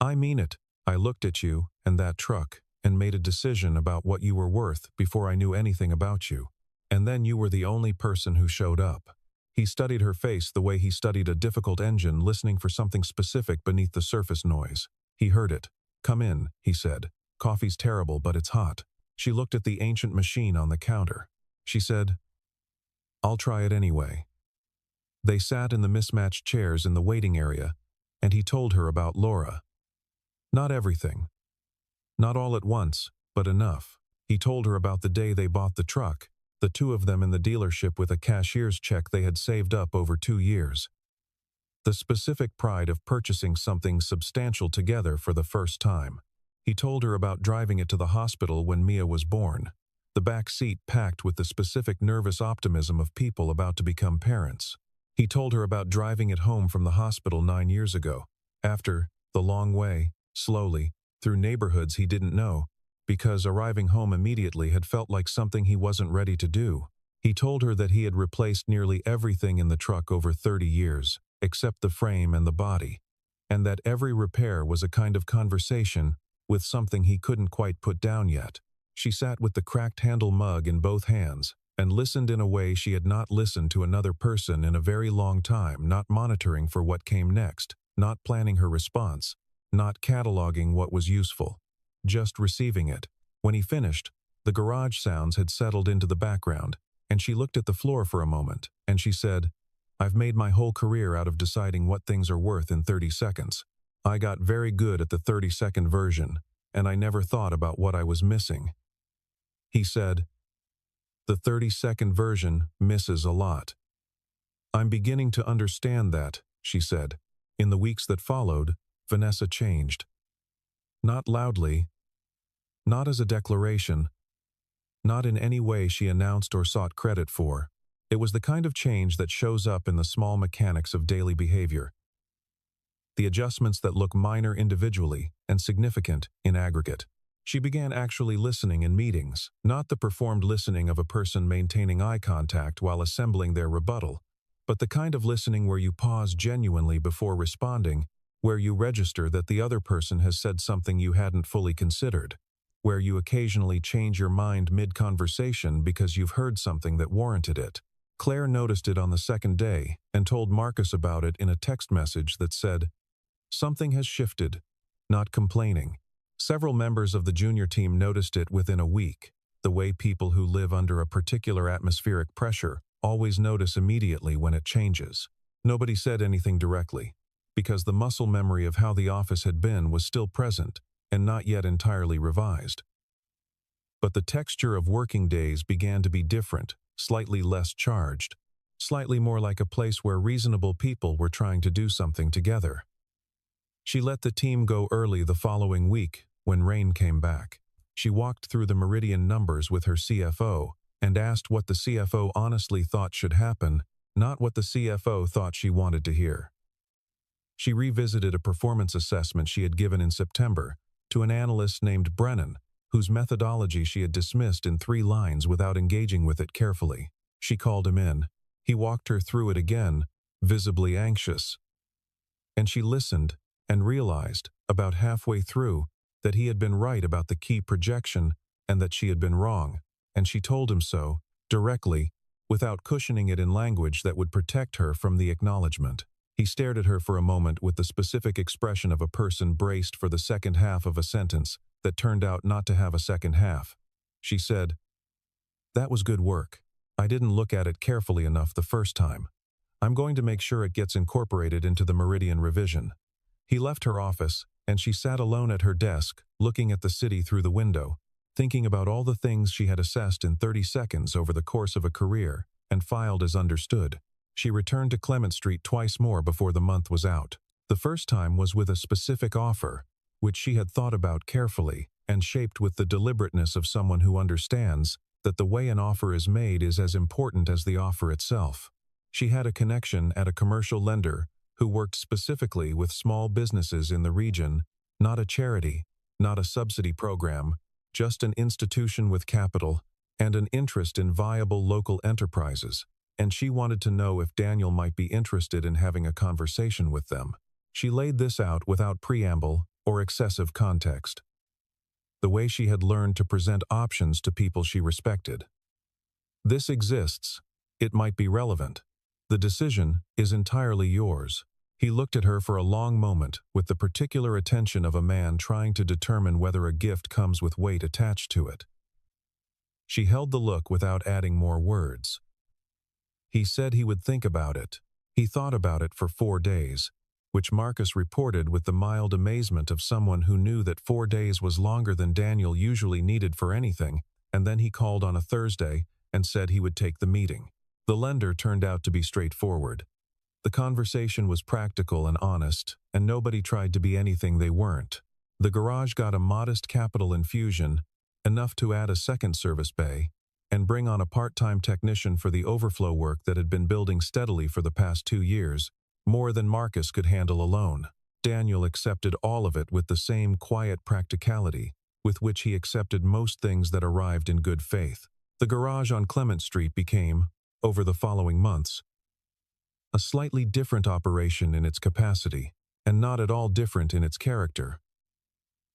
"I mean it. I looked at you and that truck and made a decision about what you were worth before I knew anything about you. And then you were the only person who showed up." He studied her face the way he studied a difficult engine listening for something specific beneath the surface noise. He heard it. "Come in," he said. "Coffee's terrible, but it's hot." She looked at the ancient machine on the counter. She said, "I'll try it anyway." They sat in the mismatched chairs in the waiting area, and he told her about Laura. Not everything. Not all at once, but enough. He told her about the day they bought the truck, the two of them in the dealership with a cashier's check they had saved up over 2 years. The specific pride of purchasing something substantial together for the first time. He told her about driving it to the hospital when Mia was born, the back seat packed with the specific nervous optimism of people about to become parents. He told her about driving it home from the hospital 9 years ago, after the long way, slowly, through neighborhoods he didn't know, because arriving home immediately had felt like something he wasn't ready to do. He told her that he had replaced nearly everything in the truck over 30 years, except the frame and the body, and that every repair was a kind of conversation with something he couldn't quite put down yet. She sat with the cracked handle mug in both hands and listened in a way she had not listened to another person in a very long time, not monitoring for what came next, not planning her response, not cataloging what was useful, just receiving it. When he finished, the garage sounds had settled into the background, and she looked at the floor for a moment, and she said, "I've made my whole career out of deciding what things are worth in 30 seconds. I got very good at the 30-second version, and I never thought about what I was missing." He said, "The 30-second version misses a lot." "I'm beginning to understand that," she said. In the weeks that followed, Vanessa changed. Not loudly, not as a declaration, not in any way she announced or sought credit for. It was the kind of change that shows up in the small mechanics of daily behavior. The adjustments that look minor individually and significant in aggregate. She began actually listening in meetings, not the performed listening of a person maintaining eye contact while assembling their rebuttal, but the kind of listening where you pause genuinely before responding, where you register that the other person has said something you hadn't fully considered, where you occasionally change your mind mid-conversation because you've heard something that warranted it. Claire noticed it on the second day and told Marcus about it in a text message that said, "Something has shifted, not complaining." Several members of the junior team noticed it within a week, the way people who live under a particular atmospheric pressure always notice immediately when it changes. Nobody said anything directly, because the muscle memory of how the office had been was still present and not yet entirely revised. But the texture of working days began to be different, slightly less charged, slightly more like a place where reasonable people were trying to do something together. She let the team go early the following week when Rain came back. She walked through the Meridian numbers with her CFO and asked what the CFO honestly thought should happen, not what the CFO thought she wanted to hear. She revisited a performance assessment she had given in September to an analyst named Brennan, whose methodology she had dismissed in 3 lines without engaging with it carefully. She called him in. He walked her through it again, visibly anxious. And she listened and realized, about halfway through, that he had been right about the key projection and that she had been wrong, and she told him so, directly, without cushioning it in language that would protect her from the acknowledgement. He stared at her for a moment with the specific expression of a person braced for the second half of a sentence that turned out not to have a second half. She said, "That was good work. I didn't look at it carefully enough the first time. I'm going to make sure it gets incorporated into the Meridian revision." He left her office, and she sat alone at her desk, looking at the city through the window, thinking about all the things she had assessed in 30 seconds over the course of a career and filed as understood. She returned to Clement Street twice more before the month was out. The first time was with a specific offer, which she had thought about carefully and shaped with the deliberateness of someone who understands that the way an offer is made is as important as the offer itself. She had a connection at a commercial lender who worked specifically with small businesses in the region, not a charity, not a subsidy program, just an institution with capital and an interest in viable local enterprises, and she wanted to know if Daniel might be interested in having a conversation with them. She laid this out without preamble or excessive context, the way she had learned to present options to people she respected. "This exists. It might be relevant. The decision is entirely yours." He looked at her for a long moment with the particular attention of a man trying to determine whether a gift comes with weight attached to it. She held the look without adding more words. He said he would think about it. He thought about it for 4 days, which Marcus reported with the mild amazement of someone who knew that 4 days was longer than Daniel usually needed for anything, and then he called on a Thursday and said he would take the meeting. The lender turned out to be straightforward. The conversation was practical and honest, and nobody tried to be anything they weren't. The garage got a modest capital infusion, enough to add a second service bay, and bring on a part-time technician for the overflow work that had been building steadily for the past 2 years, more than Marcus could handle alone. Daniel accepted all of it with the same quiet practicality with which he accepted most things that arrived in good faith. The garage on Clement Street became, over the following months, a slightly different operation in its capacity, and not at all different in its character,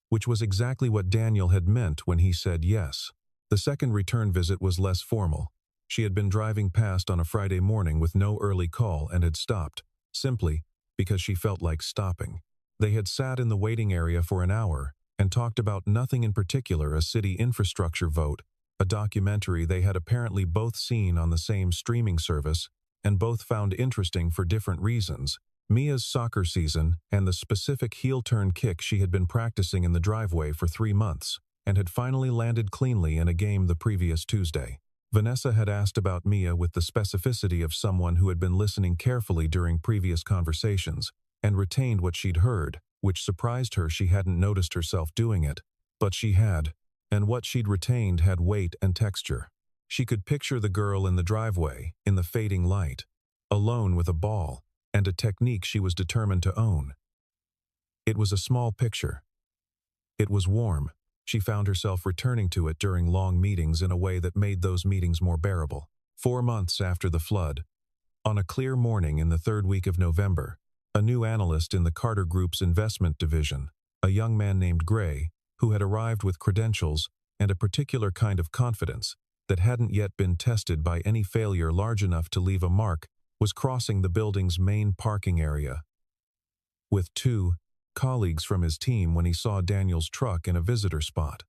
which was exactly what Daniel had meant when he said yes. The second return visit was less formal. She had been driving past on a Friday morning with no early call and had stopped, simply because she felt like stopping. They had sat in the waiting area for an hour and talked about nothing in particular, a city infrastructure vote, a documentary they had apparently both seen on the same streaming service and both found interesting for different reasons, Mia's soccer season and the specific heel-turn kick she had been practicing in the driveway for 3 months and had finally landed cleanly in a game the previous Tuesday. Vanessa had asked about Mia with the specificity of someone who had been listening carefully during previous conversations and retained what she'd heard, which surprised her. She hadn't noticed herself doing it, but she had, and what she'd retained had weight and texture. She could picture the girl in the driveway, in the fading light, alone with a ball and a technique she was determined to own. It was a small picture. It was warm. She found herself returning to it during long meetings in a way that made those meetings more bearable. 4 months after the flood, on a clear morning in the third week of November, a new analyst in the Carter Group's investment division, a young man named Gray, who had arrived with credentials and a particular kind of confidence that hadn't yet been tested by any failure large enough to leave a mark, was crossing the building's main parking area with 2 colleagues from his team when he saw Daniel's truck in a visitor spot.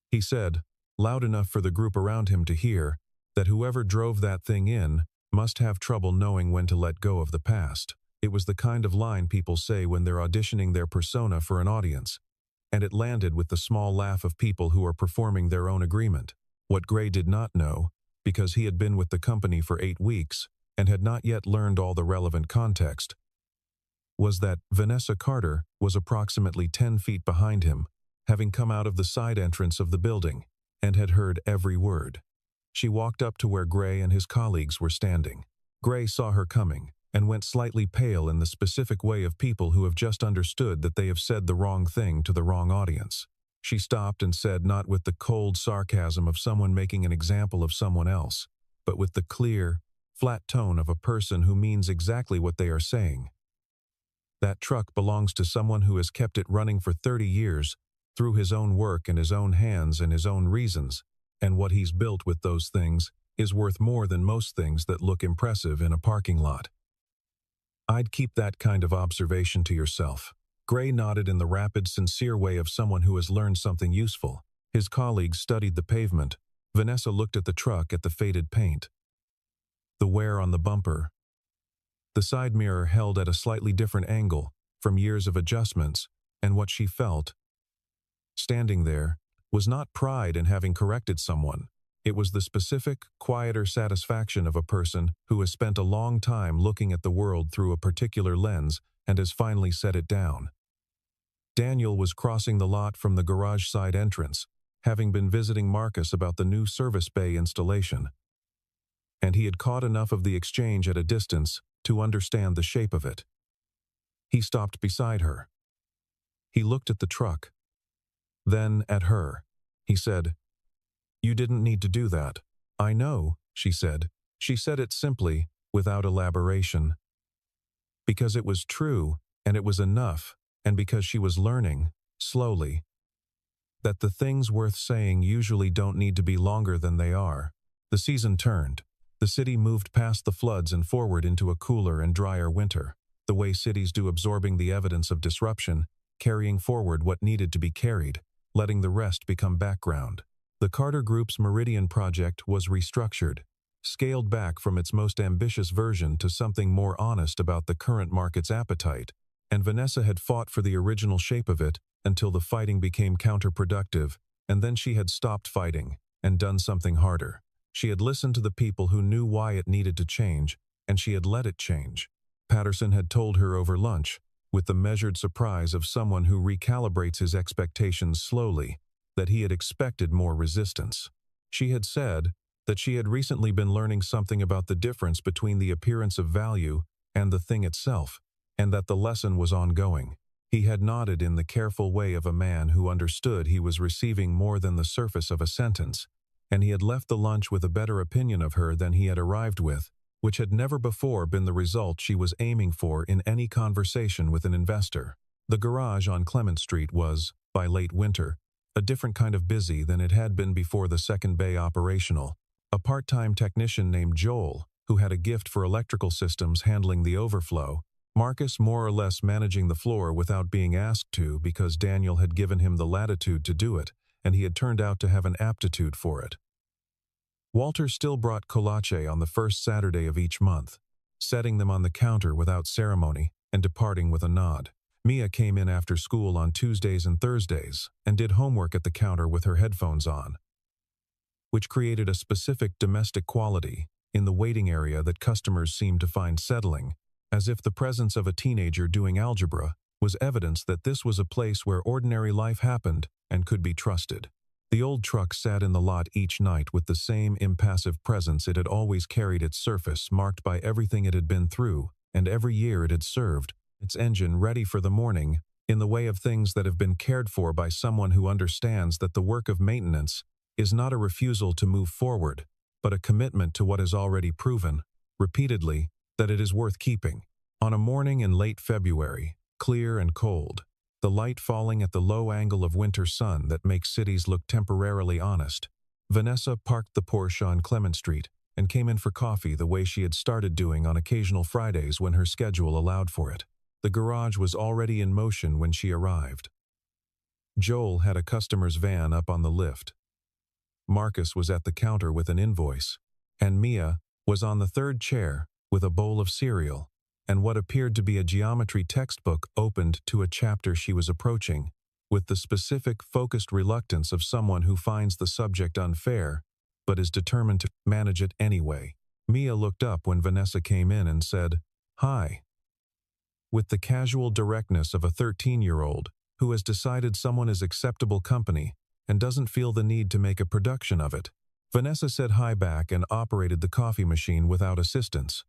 He said, loud enough for the group around him to hear, that whoever drove that thing in must have trouble knowing when to let go of the past. It was the kind of line people say when they're auditioning their persona for an audience, and it landed with the small laugh of people who are performing their own agreement. What Gray did not know, because he had been with the company for 8 weeks and had not yet learned all the relevant context, was that Vanessa Carter was approximately 10 feet behind him, having come out of the side entrance of the building, and had heard every word. She walked up to where Gray and his colleagues were standing. Gray saw her coming and went slightly pale in the specific way of people who have just understood that they have said the wrong thing to the wrong audience. She stopped and said, not with the cold sarcasm of someone making an example of someone else, but with the clear, flat tone of a person who means exactly what they are saying. That truck belongs to someone who has kept it running for 30 years through his own work and his own hands and his own reasons, and what he's built with those things is worth more than most things that look impressive in a parking lot. I'd keep that kind of observation to yourself. Gray nodded in the rapid, sincere way of someone who has learned something useful. His colleagues studied the pavement. Vanessa looked at the truck, at the faded paint, the wear on the bumper, the side mirror held at a slightly different angle from years of adjustments, and what she felt, standing there, was not pride in having corrected someone. It was the specific, quieter satisfaction of a person who has spent a long time looking at the world through a particular lens and has finally set it down. Daniel was crossing the lot from the garage side entrance, having been visiting Marcus about the new service bay installation, and he had caught enough of the exchange at a distance to understand the shape of it. He stopped beside her. He looked at the truck, then at her. He said, "You didn't need to do that." "I know," she said. She said it simply, without elaboration. Because it was true, and it was enough, and because she was learning, slowly, that the things worth saying usually don't need to be longer than they are. The season turned. The city moved past the floods and forward into a cooler and drier winter, the way cities do, absorbing the evidence of disruption, carrying forward what needed to be carried, letting the rest become background. The Carter Group's Meridian project was restructured, scaled back from its most ambitious version to something more honest about the current market's appetite, and Vanessa had fought for the original shape of it until the fighting became counterproductive, and then she had stopped fighting and done something harder. She had listened to the people who knew why it needed to change, and she had let it change. Patterson had told her over lunch, with the measured surprise of someone who recalibrates his expectations slowly, that he had expected more resistance. She had said that she had recently been learning something about the difference between the appearance of value and the thing itself, and that the lesson was ongoing. He had nodded in the careful way of a man who understood he was receiving more than the surface of a sentence, and he had left the lunch with a better opinion of her than he had arrived with, which had never before been the result she was aiming for in any conversation with an investor. The garage on Clement Street was, by late winter, a different kind of busy than it had been before the second bay operational. A part-time technician named Joel, who had a gift for electrical systems, handling the overflow, Marcus more or less managing the floor without being asked to because Daniel had given him the latitude to do it, and he had turned out to have an aptitude for it. Walter still brought kolache on the first Saturday of each month, setting them on the counter without ceremony and departing with a nod. Mia came in after school on Tuesdays and Thursdays and did homework at the counter with her headphones on, which created a specific domestic quality in the waiting area that customers seemed to find settling, as if the presence of a teenager doing algebra was evidence that this was a place where ordinary life happened and could be trusted. The old truck sat in the lot each night with the same impassive presence it had always carried, its surface marked by everything it had been through and every year it had served, its engine ready for the morning, in the way of things that have been cared for by someone who understands that the work of maintenance is not a refusal to move forward, but a commitment to what is already proven, repeatedly, that it is worth keeping. On a morning in late February, clear and cold, the light falling at the low angle of winter sun that makes cities look temporarily honest, Vanessa parked the Porsche on Clement Street and came in for coffee the way she had started doing on occasional Fridays when her schedule allowed for it. The garage was already in motion when she arrived. Joel had a customer's van up on the lift. Marcus was at the counter with an invoice, and Mia was on the third chair with a bowl of cereal and what appeared to be a geometry textbook opened to a chapter she was approaching, with the specific, focused reluctance of someone who finds the subject unfair but is determined to manage it anyway. Mia looked up when Vanessa came in and said, "Hi," with the casual directness of a 13-year-old who has decided someone is acceptable company and doesn't feel the need to make a production of it. Vanessa said hi back and operated the coffee machine without assistance,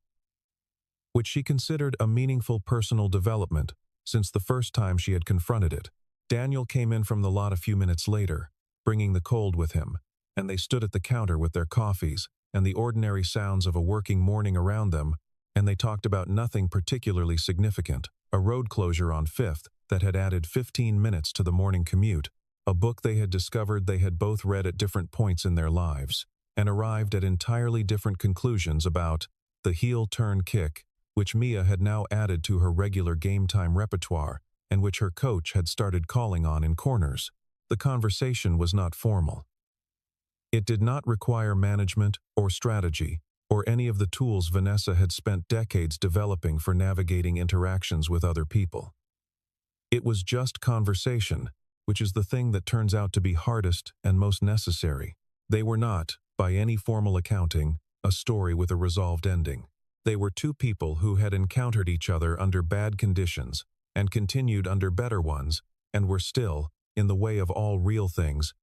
which she considered a meaningful personal development since the first time she had confronted it. Daniel came in from the lot a few minutes later, bringing the cold with him, and they stood at the counter with their coffees and the ordinary sounds of a working morning around them, and they talked about nothing particularly significant, a road closure on 5th that had added 15 minutes to the morning commute, a book they had discovered they had both read at different points in their lives, and arrived at entirely different conclusions about the heel-turn kick, which Mia had now added to her regular game-time repertoire and which her coach had started calling on in corners. The conversation was not formal. It did not require management or strategy or any of the tools Vanessa had spent decades developing for navigating interactions with other people. It was just conversation, which is the thing that turns out to be hardest and most necessary. They were not, by any formal accounting, a story with a resolved ending. They were two people who had encountered each other under bad conditions and continued under better ones, and were still, in the way of all real things,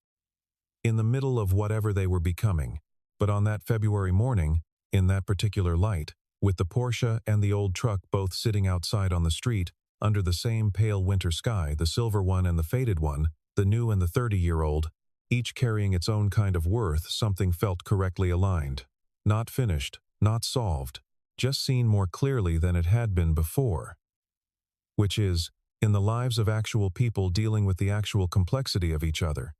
in the middle of whatever they were becoming. But on that February morning, in that particular light, with the Porsche and the old truck both sitting outside on the street, under the same pale winter sky, the silver one and the faded one, the new and the 30-year-old, each carrying its own kind of worth, something felt correctly aligned. Not finished, not solved, just seen more clearly than it had been before. Which is, in the lives of actual people dealing with the actual complexity of each other.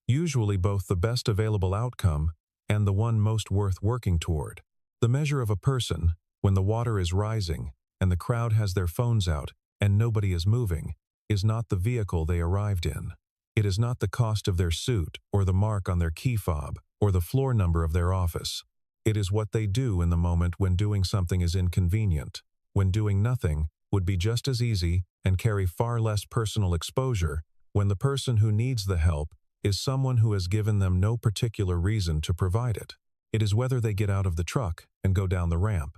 Usually both the best available outcome and the one most worth working toward. The measure of a person, when the water is rising and the crowd has their phones out and nobody is moving, is not the vehicle they arrived in. It is not the cost of their suit or the mark on their key fob or the floor number of their office. It is what they do in the moment when doing something is inconvenient, when doing nothing would be just as easy and carry far less personal exposure, when the person who needs the help is someone who has given them no particular reason to provide it. It is whether they get out of the truck and go down the ramp.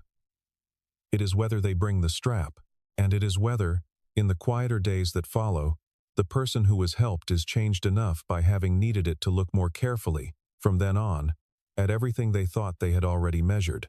It is whether they bring the strap, and it is whether, in the quieter days that follow, the person who was helped is changed enough by having needed it to look more carefully, from then on, at everything they thought they had already measured.